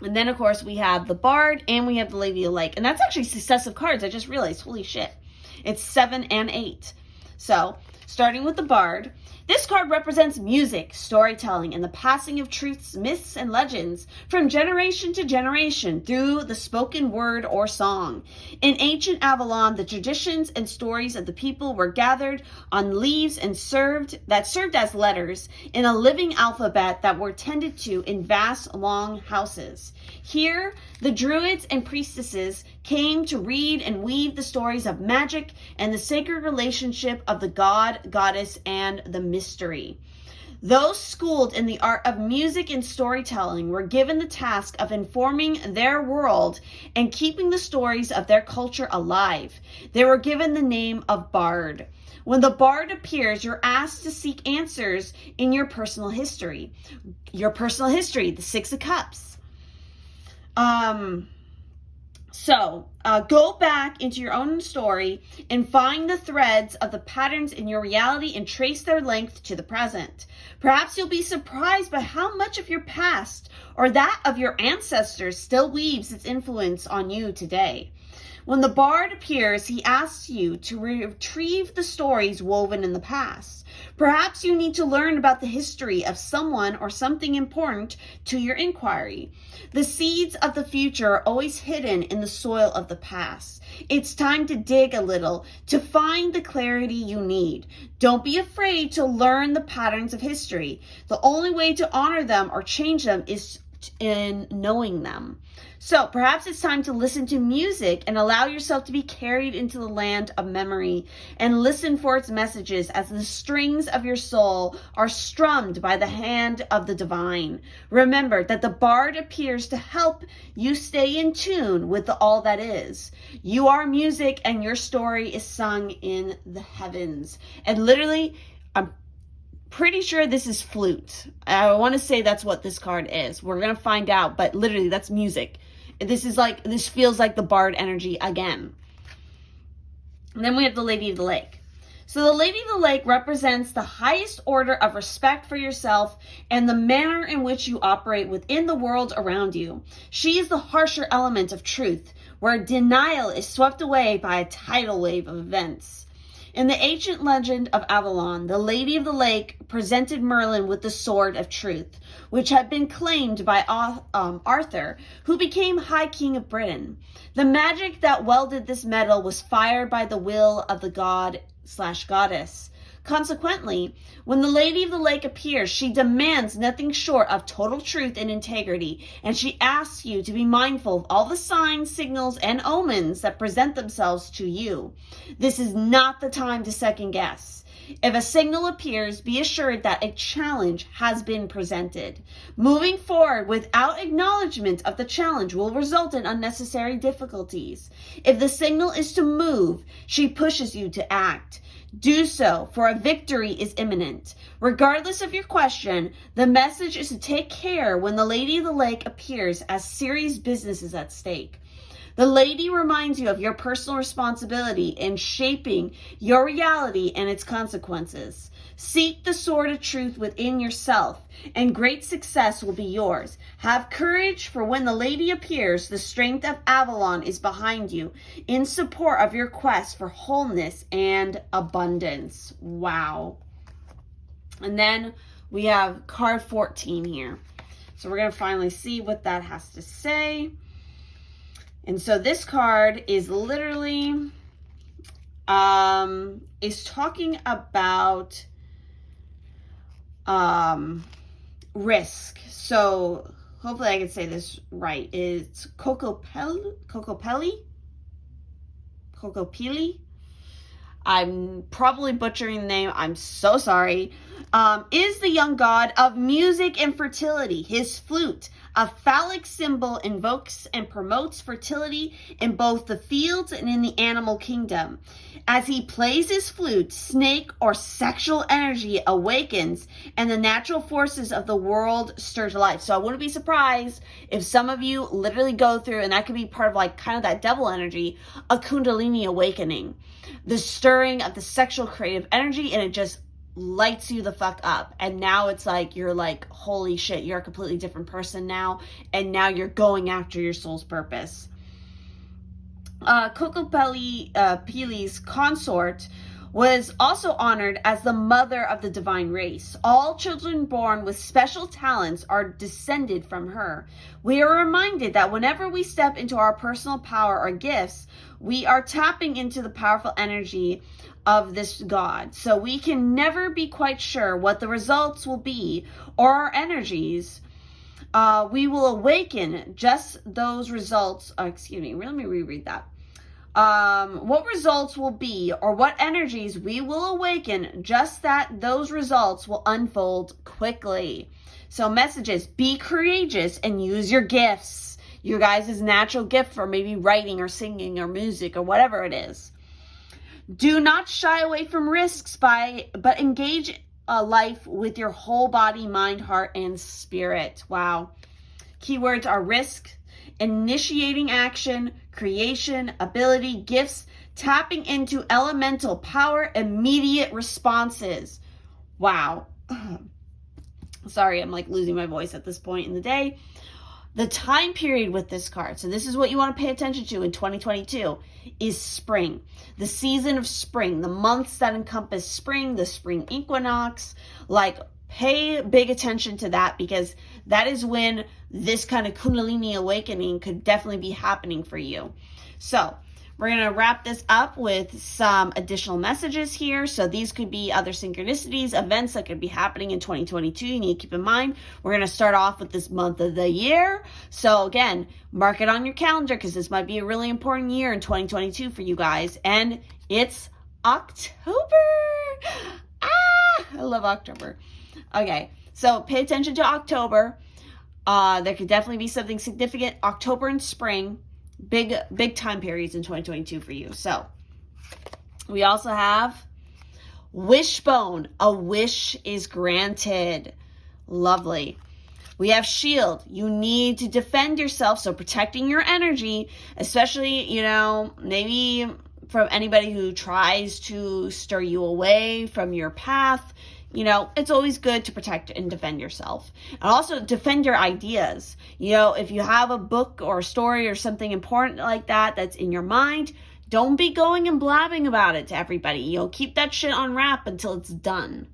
And then, of course, we have the Bard and we have the Lady of the Lake. And that's actually successive cards. I just realized. Holy shit. It's 7 and 8. So, starting with the Bard. This card represents music, storytelling, and the passing of truths, myths, and legends from generation to generation through the spoken word or song. In ancient Avalon, the traditions and stories of the people were gathered on leaves and served as letters in a living alphabet that were tended to in vast, long houses. Here, the druids and priestesses came to read and weave the stories of magic and the sacred relationship of the god, goddess, and the mystery. Those schooled in the art of music and storytelling were given the task of informing their world and keeping the stories of their culture alive. They were given the name of Bard. When the Bard appears, you're asked to seek answers in your personal history. The Six of Cups. Go back into your own story and find the threads of the patterns in your reality and trace their length to the present. Perhaps you'll be surprised by how much of your past or that of your ancestors still weaves its influence on you today. When the Bard appears, he asks you to retrieve the stories woven in the past. Perhaps you need to learn about the history of someone or something important to your inquiry. The seeds of the future are always hidden in the soil of the past. It's time to dig a little to find the clarity you need. Don't be afraid to learn the patterns of history. The only way to honor them or change them is in knowing them. So perhaps it's time to listen to music and allow yourself to be carried into the land of memory and listen for its messages as the strings of your soul are strummed by the hand of the divine. Remember that the Bard appears to help you stay in tune with all that is. You are music and your story is sung in the heavens. And literally, I'm pretty sure this is flute. I want to say that's what this card is. We're going to find out, but literally that's music. This feels like the Bard energy again. And then we have the Lady of the Lake. So the Lady of the Lake represents the highest order of respect for yourself and the manner in which you operate within the world around you. She is the harsher element of truth, where denial is swept away by a tidal wave of events. In the ancient legend of Avalon, the Lady of the Lake presented Merlin with the Sword of Truth, which had been claimed by Arthur, who became High King of Britain. The magic that welded this metal was fired by the will of the god/goddess. Consequently, when the Lady of the Lake appears, she demands nothing short of total truth and integrity, and she asks you to be mindful of all the signs, signals, and omens that present themselves to you. This is not the time to second guess. If a signal appears, be assured that a challenge has been presented. Moving forward without acknowledgement of the challenge will result in unnecessary difficulties. If the signal is to move, she pushes you to act. Do so, for a victory is imminent. Regardless of your question, the message is to take care when the Lady of the Lake appears, as serious business is at stake. The lady reminds you of your personal responsibility in shaping your reality and its consequences. Seek the sword of truth within yourself, and great success will be yours. Have courage, for when the lady appears, the strength of Avalon is behind you in support of your quest for wholeness and abundance. Wow. And then we have card 14 here. So we're going to finally see what that has to say. And so this card is literally is talking about risk. So hopefully I can say this right. It's Kokopili. I'm probably butchering the name. I'm so sorry. Is the young god of music and fertility. His flute, a phallic symbol, invokes and promotes fertility in both the fields and in the animal kingdom. As he plays his flute, snake or sexual energy awakens and the natural forces of the world stir to life. So I wouldn't be surprised if some of you literally go through, and that could be part of like kind of that devil energy, a Kundalini awakening. The stirring of the sexual creative energy, and it just lights you the fuck up. And now it's like, you're like, holy shit, you're a completely different person now. And now you're going after your soul's purpose. Pili's consort was also honored as the mother of the divine race. All children born with special talents are descended from her. We are reminded that whenever we step into our personal power or gifts, we are tapping into the powerful energy of this God. So we can never be quite sure what the results will be or our energies. We will awaken just those results. Let me reread that. What results will be or what energies we will awaken, just that those results will unfold quickly. So messages: be courageous and use your gifts, your guys' natural gift for maybe writing or singing or music or whatever it is. Do not shy away from risks but engage life with your whole body, mind, heart, and spirit. Wow. Keywords are risk, initiating action, creation, ability, gifts, tapping into elemental power, immediate responses. Wow. Sorry, I'm like losing my voice at this point in the day. The time period with this card, so this is what you want to pay attention to in 2022, is spring. The season of spring, the months that encompass spring, the spring equinox. Like, pay big attention to that, because that is when this kind of Kundalini awakening could definitely be happening for you. So we're going to wrap this up with some additional messages here. So these could be other synchronicities, events that could be happening in 2022. You need to keep in mind, we're going to start off with this month of the year. So again, mark it on your calendar, because this might be a really important year in 2022 for you guys. And it's October. I love October. Okay, so pay attention to October. There could definitely be something significant. October and spring, big time periods in 2022 for you. So we also have Wishbone. A wish is granted. Lovely. We have shield. You need to defend yourself. So protecting your energy, especially, maybe from anybody who tries to stir you away from your path. It's always good to protect and defend yourself. And also defend your ideas. If you have a book or a story or something important like that that's in your mind, don't be going and blabbing about it to everybody. Keep that shit on wrap until it's done.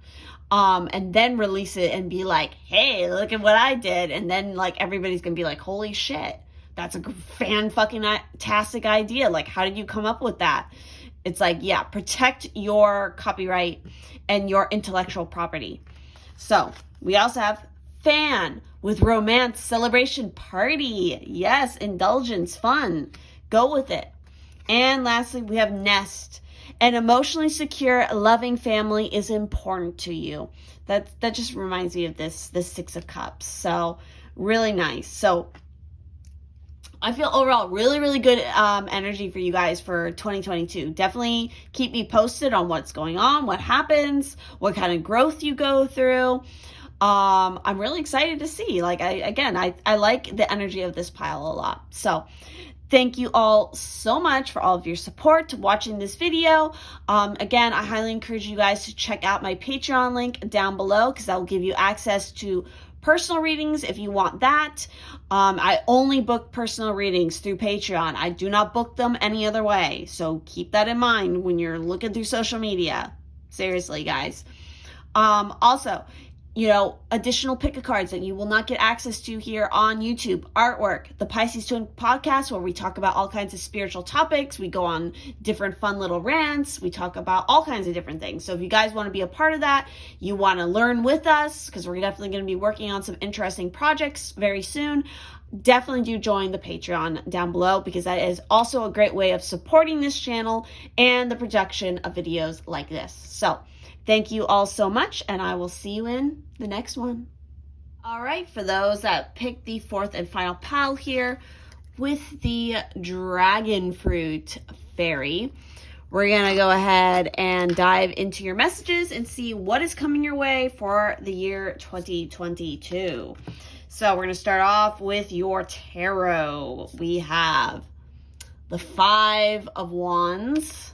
And then release it and be like, hey, look at what I did. And then like everybody's gonna be like, holy shit, that's a fan-fucking-tastic idea. Like, how did you come up with that? It's like, yeah, protect your copyright and your intellectual property. So we also have fan with romance, celebration, party. Yes, indulgence, fun. Go with it. And lastly, we have nest. An emotionally secure, loving family is important to you. That just reminds me of this Six of Cups. So really nice. So I feel overall really, really good energy for you guys for 2022. Definitely keep me posted on what's going on, what happens, what kind of growth you go through. I'm really excited to see. Like, I like the energy of this pile a lot. So thank you all so much for all of your support watching this video. Again, I highly encourage you guys to check out my Patreon link down below, because that will give you access to personal readings if you want that. I only book personal readings through Patreon. I do not book them any other way. So keep that in mind when you're looking through social media. Seriously, guys. Also, additional pick-a-cards that you will not get access to here on YouTube. Artwork, the Pisces Twin podcast, where we talk about all kinds of spiritual topics. We go on different fun little rants. We talk about all kinds of different things. So if you guys want to be a part of that, you want to learn with us, because we're definitely going to be working on some interesting projects very soon, definitely do join the Patreon down below, because that is also a great way of supporting this channel and the production of videos like this. So thank you all so much, and I will see you in the next one. All right, for those that picked the fourth and final pile here with the dragon fruit fairy, we're going to go ahead and dive into your messages and see what is coming your way for the year 2022. So we're going to start off with your tarot. We have the Five of Wands.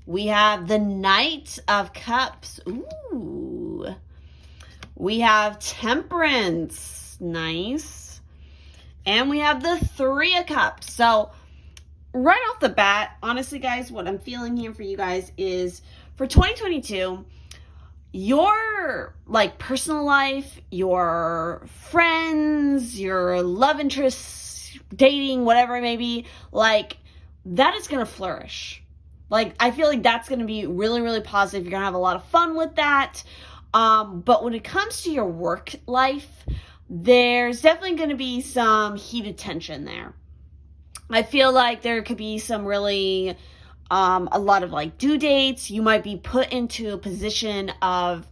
We have the Knight of Cups. Ooh. We have Temperance. Nice. And we have the Three of Cups. So right off the bat, honestly, guys, what I'm feeling here for you guys is for 2022, your like personal life, your friends, your love interests, dating, whatever it may be, like that is going to flourish. Like, I feel like that's going to be really, really positive. You're going to have a lot of fun with that. But when it comes to your work life, there's definitely going to be some heated tension there. I feel like there could be some really, a lot of like due dates. You might be put into a position of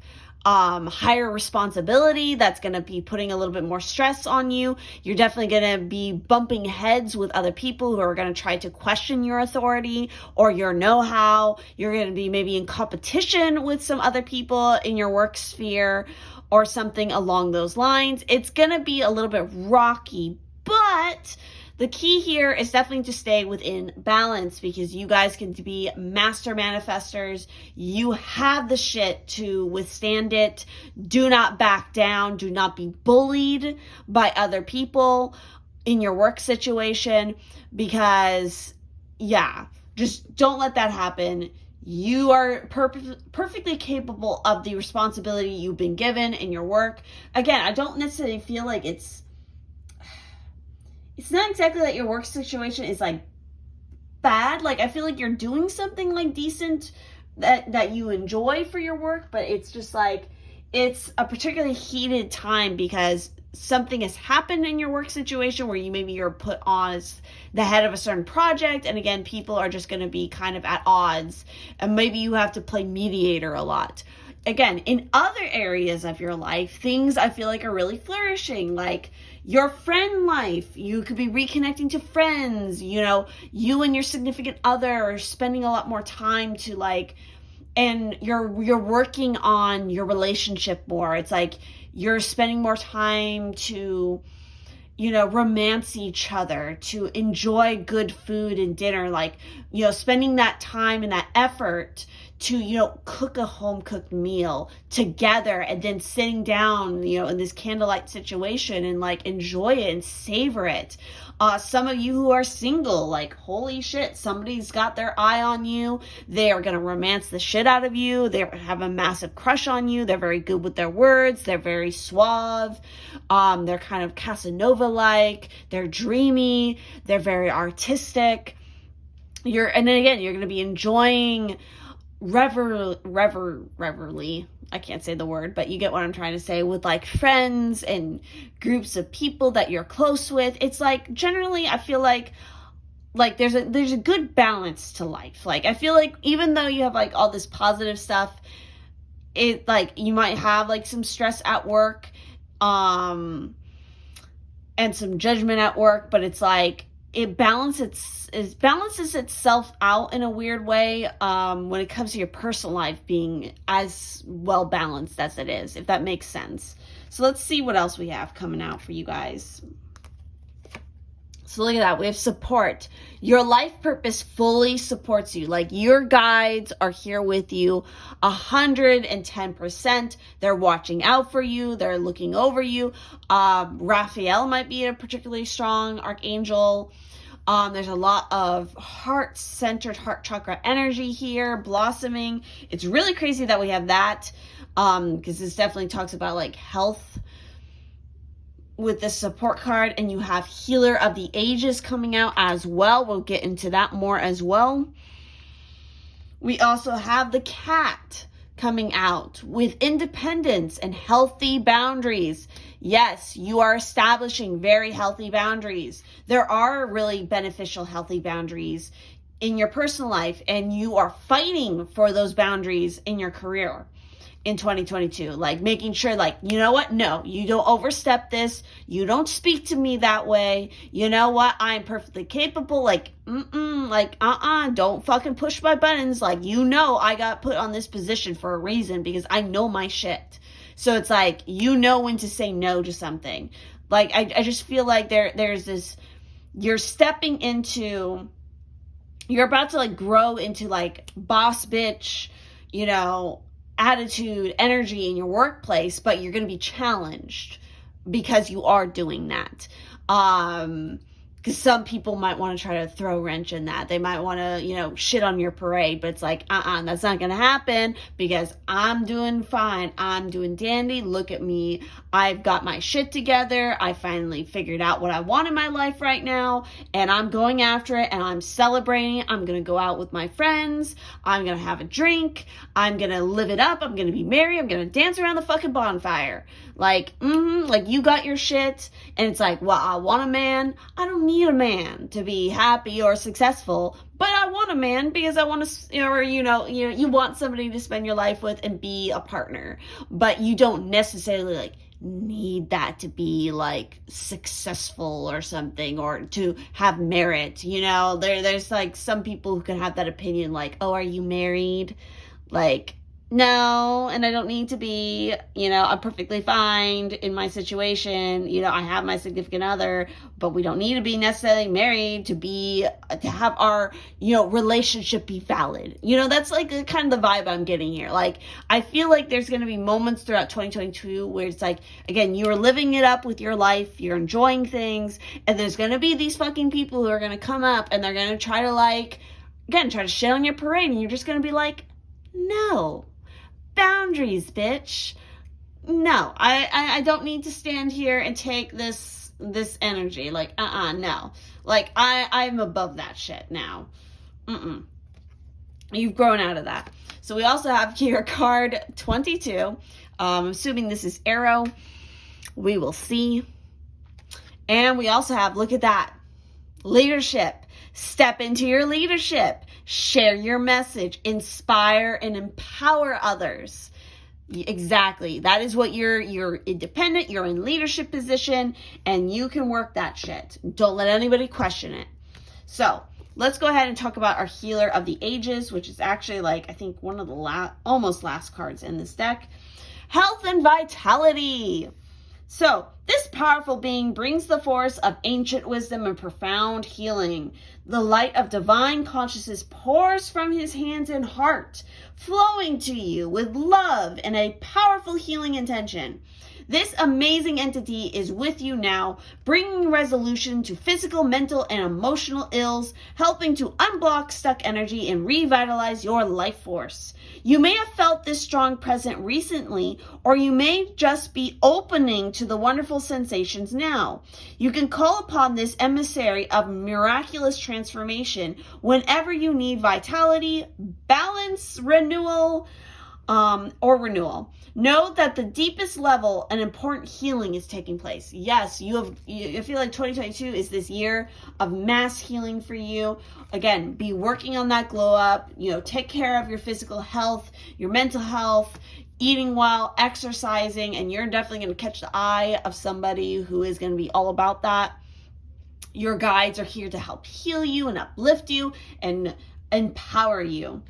higher responsibility that's going to be putting a little bit more stress on you. You're definitely going to be bumping heads with other people who are going to try to question your authority or your know-how. You're going to be maybe in competition with some other people in your work sphere or something along those lines. It's going to be a little bit rocky, but the key here is definitely to stay within balance, because you guys can be master manifestors. You have the shit to withstand it. Do not back down. Do not be bullied by other people in your work situation, because, yeah, just don't let that happen. You are perfectly capable of the responsibility you've been given in your work. Again, I don't necessarily feel like it's not exactly that your work situation is like bad. Like, I feel like you're doing something like decent that you enjoy for your work, but it's just like, it's a particularly heated time because something has happened in your work situation where you're put on as the head of a certain project. And again, people are just going to be kind of at odds, and maybe you have to play mediator a lot. Again, in other areas of your life, things I feel like are really flourishing, like your friend life. You could be reconnecting to friends, you know, you and your significant other are spending a lot more time to like, and you're working on your relationship more. It's like you're spending more time to, you know, romance each other, to enjoy good food and dinner, like, you know, spending that time and that effort to, you know, cook a home-cooked meal together and then sitting down, you know, in this candlelight situation and like enjoy it and savor it. Some of you who are single, like, holy shit, somebody's got their eye on you. They are going to romance the shit out of you. They have a massive crush on you. They're very good with their words. They're very suave. They're kind of Casanova-like. They're dreamy. They're very artistic. And then again, you're going to be enjoying reverently, I can't say the word, but you get what I'm trying to say, with like friends and groups of people that you're close with. It's like, generally, I feel like there's a good balance to life. Like, I feel like even though you have like all this positive stuff, it like you might have like some stress at work, and some judgment at work, but it's like it balances itself out in a weird way when it comes to your personal life being as well balanced as it is, if that makes sense. So let's see what else we have coming out for you guys. So look at that. We have support. Your life purpose fully supports you. Like, your guides are here with you 110%. They're watching out for you. They're looking over you. Raphael might be a particularly strong archangel. There's a lot of heart-centered, heart chakra energy here, blossoming. It's really crazy that we have that, because this definitely talks about like health with the support card. And you have Healer of the Ages coming out as well. We'll get into that more as well. We also have the Cat coming out with independence and healthy boundaries. Yes, you are establishing very healthy boundaries. There are really beneficial, healthy boundaries in your personal life, and you are fighting for those boundaries in your career in 2022, like making sure, like, you know what, no, you don't overstep this, you don't speak to me that way, you know what, I'm perfectly capable, like, don't fucking push my buttons, like, you know, I got put on this position for a reason, because I know my shit. So it's like, you know when to say no to something. Like, I just feel like there's this, you're stepping into, you're about to, like, grow into, like, boss bitch, you know, attitude, energy in your workplace, but you're going to be challenged because you are doing that. Because some people might want to try to throw a wrench in that. They might want to, you know, shit on your parade, but it's like, that's not going to happen, because I'm doing fine. I'm doing dandy. Look at me. I've got my shit together. I finally figured out what I want in my life right now, and I'm going after it, and I'm celebrating. I'm going to go out with my friends. I'm going to have a drink. I'm going to live it up. I'm going to be merry. I'm going to dance around the fucking bonfire. Like, like, you got your shit, and it's like, well, I want a man. I don't need a man to be happy or successful, but I want a man because I want to, or, you want somebody to spend your life with and be a partner, but you don't necessarily, like, need that to be, like, successful or something, or to have merit, you know. There's, like, some people who can have that opinion, like, oh, are you married? Like, no, and I don't need to be, you know, I'm perfectly fine in my situation, you know, I have my significant other, but we don't need to be necessarily married to have our, you know, relationship be valid. You know, that's, like, kind of the vibe I'm getting here. Like, I feel like there's going to be moments throughout 2022 where it's like, again, you're living it up with your life, you're enjoying things, and there's going to be these fucking people who are going to come up and they're going to try to, like, again, try to shit on your parade, and you're just going to be like, no. Boundaries, bitch. No, I don't need to stand here and take this energy. Like, no. Like, I'm above that shit now. You've grown out of that. So we also have here card 22. I'm assuming this is arrow. We will see. And we also have, look at that, leadership. Step into your leadership. Share your message. Inspire and empower others. Exactly. That is what you're independent. You're in leadership position, and you can work that shit. Don't let anybody question it. So let's go ahead and talk about our Healer of the Ages, which is actually, like, I think one of the almost last cards in this deck. Health and vitality. So, this powerful being brings the force of ancient wisdom and profound healing. The light of divine consciousness pours from his hands and heart, flowing to you with love and a powerful healing intention. This amazing entity is with you now, bringing resolution to physical, mental, and emotional ills, helping to unblock stuck energy and revitalize your life force. You may have felt this strong presence recently, or you may just be opening to the wonderful sensations now. You can call upon this emissary of miraculous transformation whenever you need vitality, balance, renewal, or renewal. Know that the deepest level and important healing is taking place. Yes, I feel like 2022 is this year of mass healing for you. Again, be working on that glow up, you know, take care of your physical health, your mental health, eating well, exercising, and you're definitely going to catch the eye of somebody who is going to be all about that. Your guides are here to help heal you and uplift you and empower you.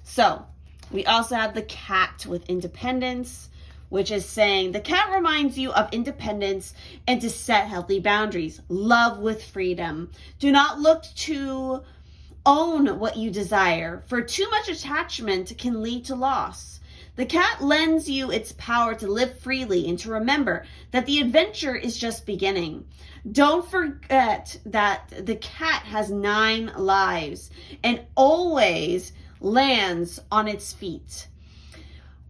So, we also have the cat with independence, which is saying the cat reminds you of independence and to set healthy boundaries. Love with freedom. Do not look to own what you desire, for too much attachment can lead to loss. The cat lends you its power to live freely and to remember that the adventure is just beginning. Don't forget that the cat has 9 lives and always lands on its feet.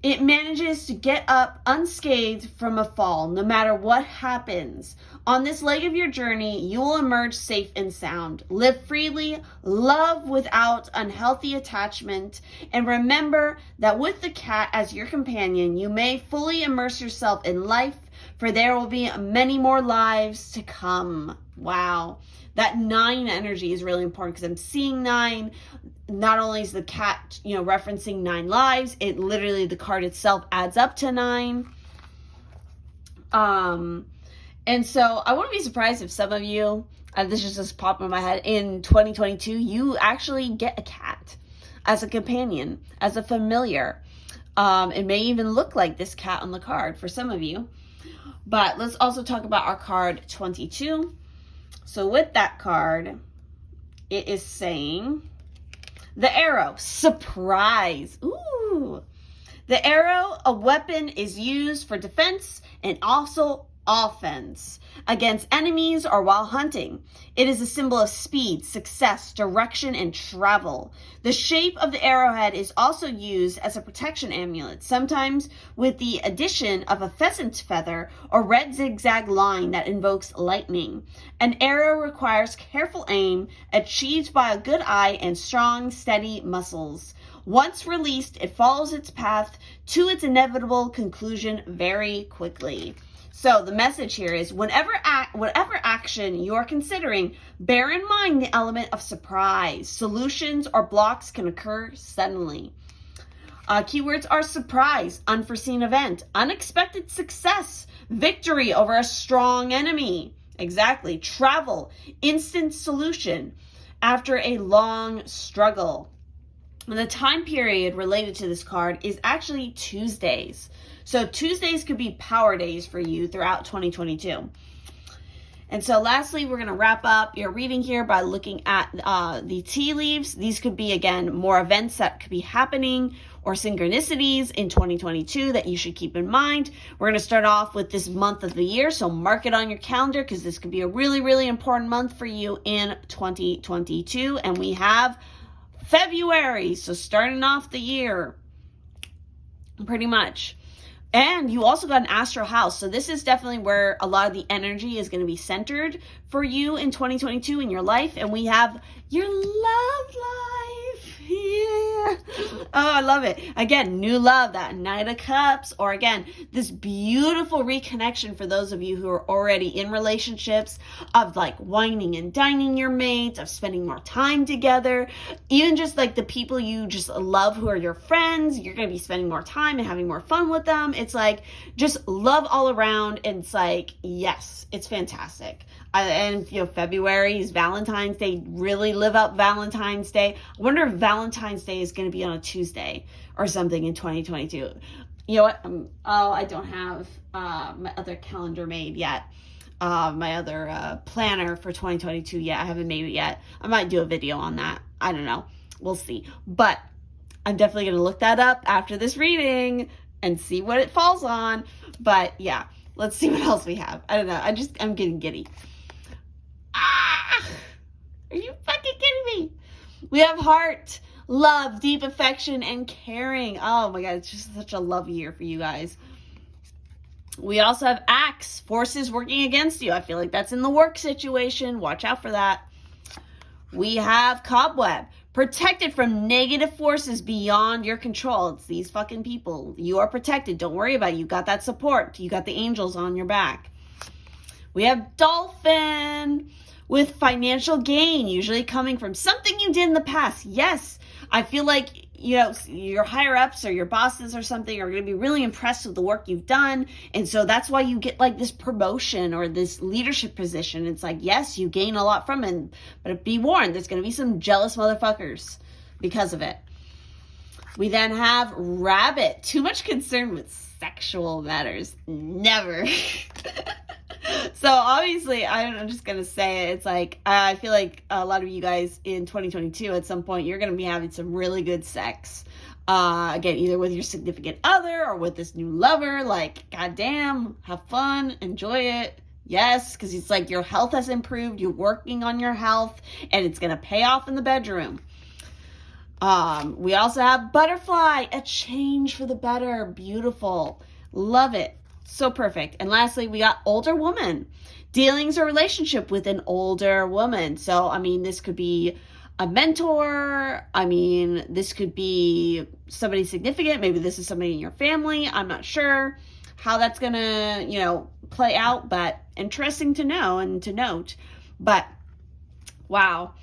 It manages to get up unscathed from a fall, no matter what happens. On this leg of your journey, you will emerge safe and sound. Live freely, love without unhealthy attachment, and remember that with the cat as your companion, you may fully immerse yourself in life, for there will be many more lives to come. Wow. That 9 energy is really important because I'm seeing 9. Not only is the cat, referencing 9 lives, it literally, the card itself adds up to 9. And so I wouldn't be surprised if some of you, this is just popping in my head, in 2022, you actually get a cat as a companion, as a familiar. It may even look like this cat on the card for some of you. But let's also talk about our card 22. So with that card, it is saying the arrow, surprise. Ooh. The arrow, a weapon, is used for defense and also offense against enemies or while hunting. It is a symbol of speed, success, direction, and travel. The shape of the arrowhead is also used as a protection amulet, sometimes with the addition of a pheasant's feather or red zigzag line that invokes lightning. An arrow requires careful aim, achieved by a good eye and strong, steady muscles. Once released, it follows its path to its inevitable conclusion very quickly. So the message here is whatever action you're considering, bear in mind the element of surprise. Solutions or blocks can occur suddenly. Keywords are surprise, unforeseen event, unexpected success, victory over a strong enemy. Exactly. Travel, instant solution after a long struggle. And the time period related to this card is actually Tuesdays. So Tuesdays could be power days for you throughout 2022. And so lastly, we're going to wrap up your reading here by looking at the tea leaves. These could be, again, more events that could be happening or synchronicities in 2022 that you should keep in mind. We're going to start off with this month of the year, so mark it on your calendar because this could be a really, really important month for you in 2022. And we have February, so starting off the year, pretty much. And you also got an astral house. So this is definitely where a lot of the energy is going to be centered for you in 2022 in your life. And we have your love life. Yeah. Oh, I love it. Again, new love, that Knight of Cups, or again, this beautiful reconnection for those of you who are already in relationships, of like wining and dining your mates, of spending more time together, even just like the people you just love who are your friends, you're going to be spending more time and having more fun with them. It's like just love all around. And it's like, yes, it's fantastic. And February is Valentine's Day. Really live up Valentine's Day. I wonder if Valentine's Day is going to be on a Tuesday or something in 2022. You know what? I don't have my other calendar made yet. My other planner for 2022 yet. I haven't made it yet. I might do a video on that. I don't know. We'll see. But I'm definitely going to look that up after this reading and see what it falls on. But yeah, let's see what else we have. I don't know. I'm getting giddy. Are you fucking kidding me? We have heart, love, deep affection, and caring. Oh my God, it's just such a love year for you guys. We also have axe, forces working against you. I feel like that's in the work situation. Watch out for that. We have cobweb, protected from negative forces beyond your control. It's these fucking people. You are protected. Don't worry about it. You got that support. You got the angels on your back. We have dolphin, with financial gain, usually coming from something you did in the past. Yes, I feel like, your higher ups or your bosses or something are going to be really impressed with the work you've done. And so that's why you get like this promotion or this leadership position. It's like, yes, you gain a lot from it, but be warned, there's going to be some jealous motherfuckers because of it. We then have rabbit, too much concern with sexual matters. Never. So obviously, I'm just going to say it. It's like, I feel like a lot of you guys in 2022, at some point, you're going to be having some really good sex. Again, either with your significant other or with this new lover. Like, goddamn, have fun, enjoy it. Yes, because it's like your health has improved. You're working on your health and it's going to pay off in the bedroom. We also have butterfly, a change for the better. Beautiful. Love it. So perfect. And lastly, we got older woman. Dealings or relationship with an older woman. So, I mean, this could be a mentor. I mean, this could be somebody significant. Maybe this is somebody in your family. I'm not sure how that's going to, play out, but interesting to know and to note. But wow.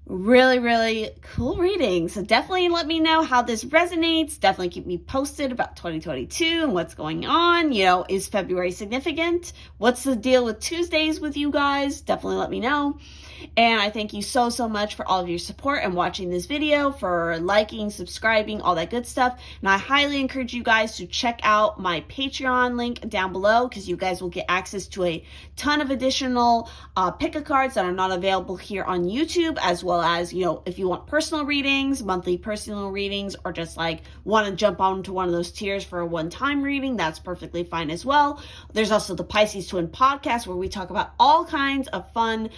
Really, really cool reading. So definitely let me know how this resonates. Definitely keep me posted about 2022 and what's going on. Is February significant? What's the deal with Tuesdays with you guys? Definitely let me know. And I thank you so, so much for all of your support and watching this video, for liking, subscribing, all that good stuff. And I highly encourage you guys to check out my Patreon link down below, because you guys will get access to a ton of additional pick-a-cards that are not available here on YouTube, as well as, if you want personal readings, monthly personal readings, or just like want to jump onto one of those tiers for a one-time reading, that's perfectly fine as well. There's also the Pisces Twin podcast, where we talk about all kinds of fun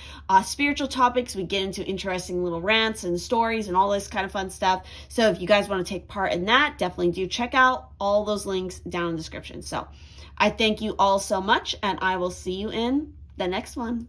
spiritual topics. We get into interesting little rants and stories and all this kind of fun stuff. So if you guys want to take part in that, definitely do check out all those links down in the description. So I thank you all so much, and I will see you in the next one.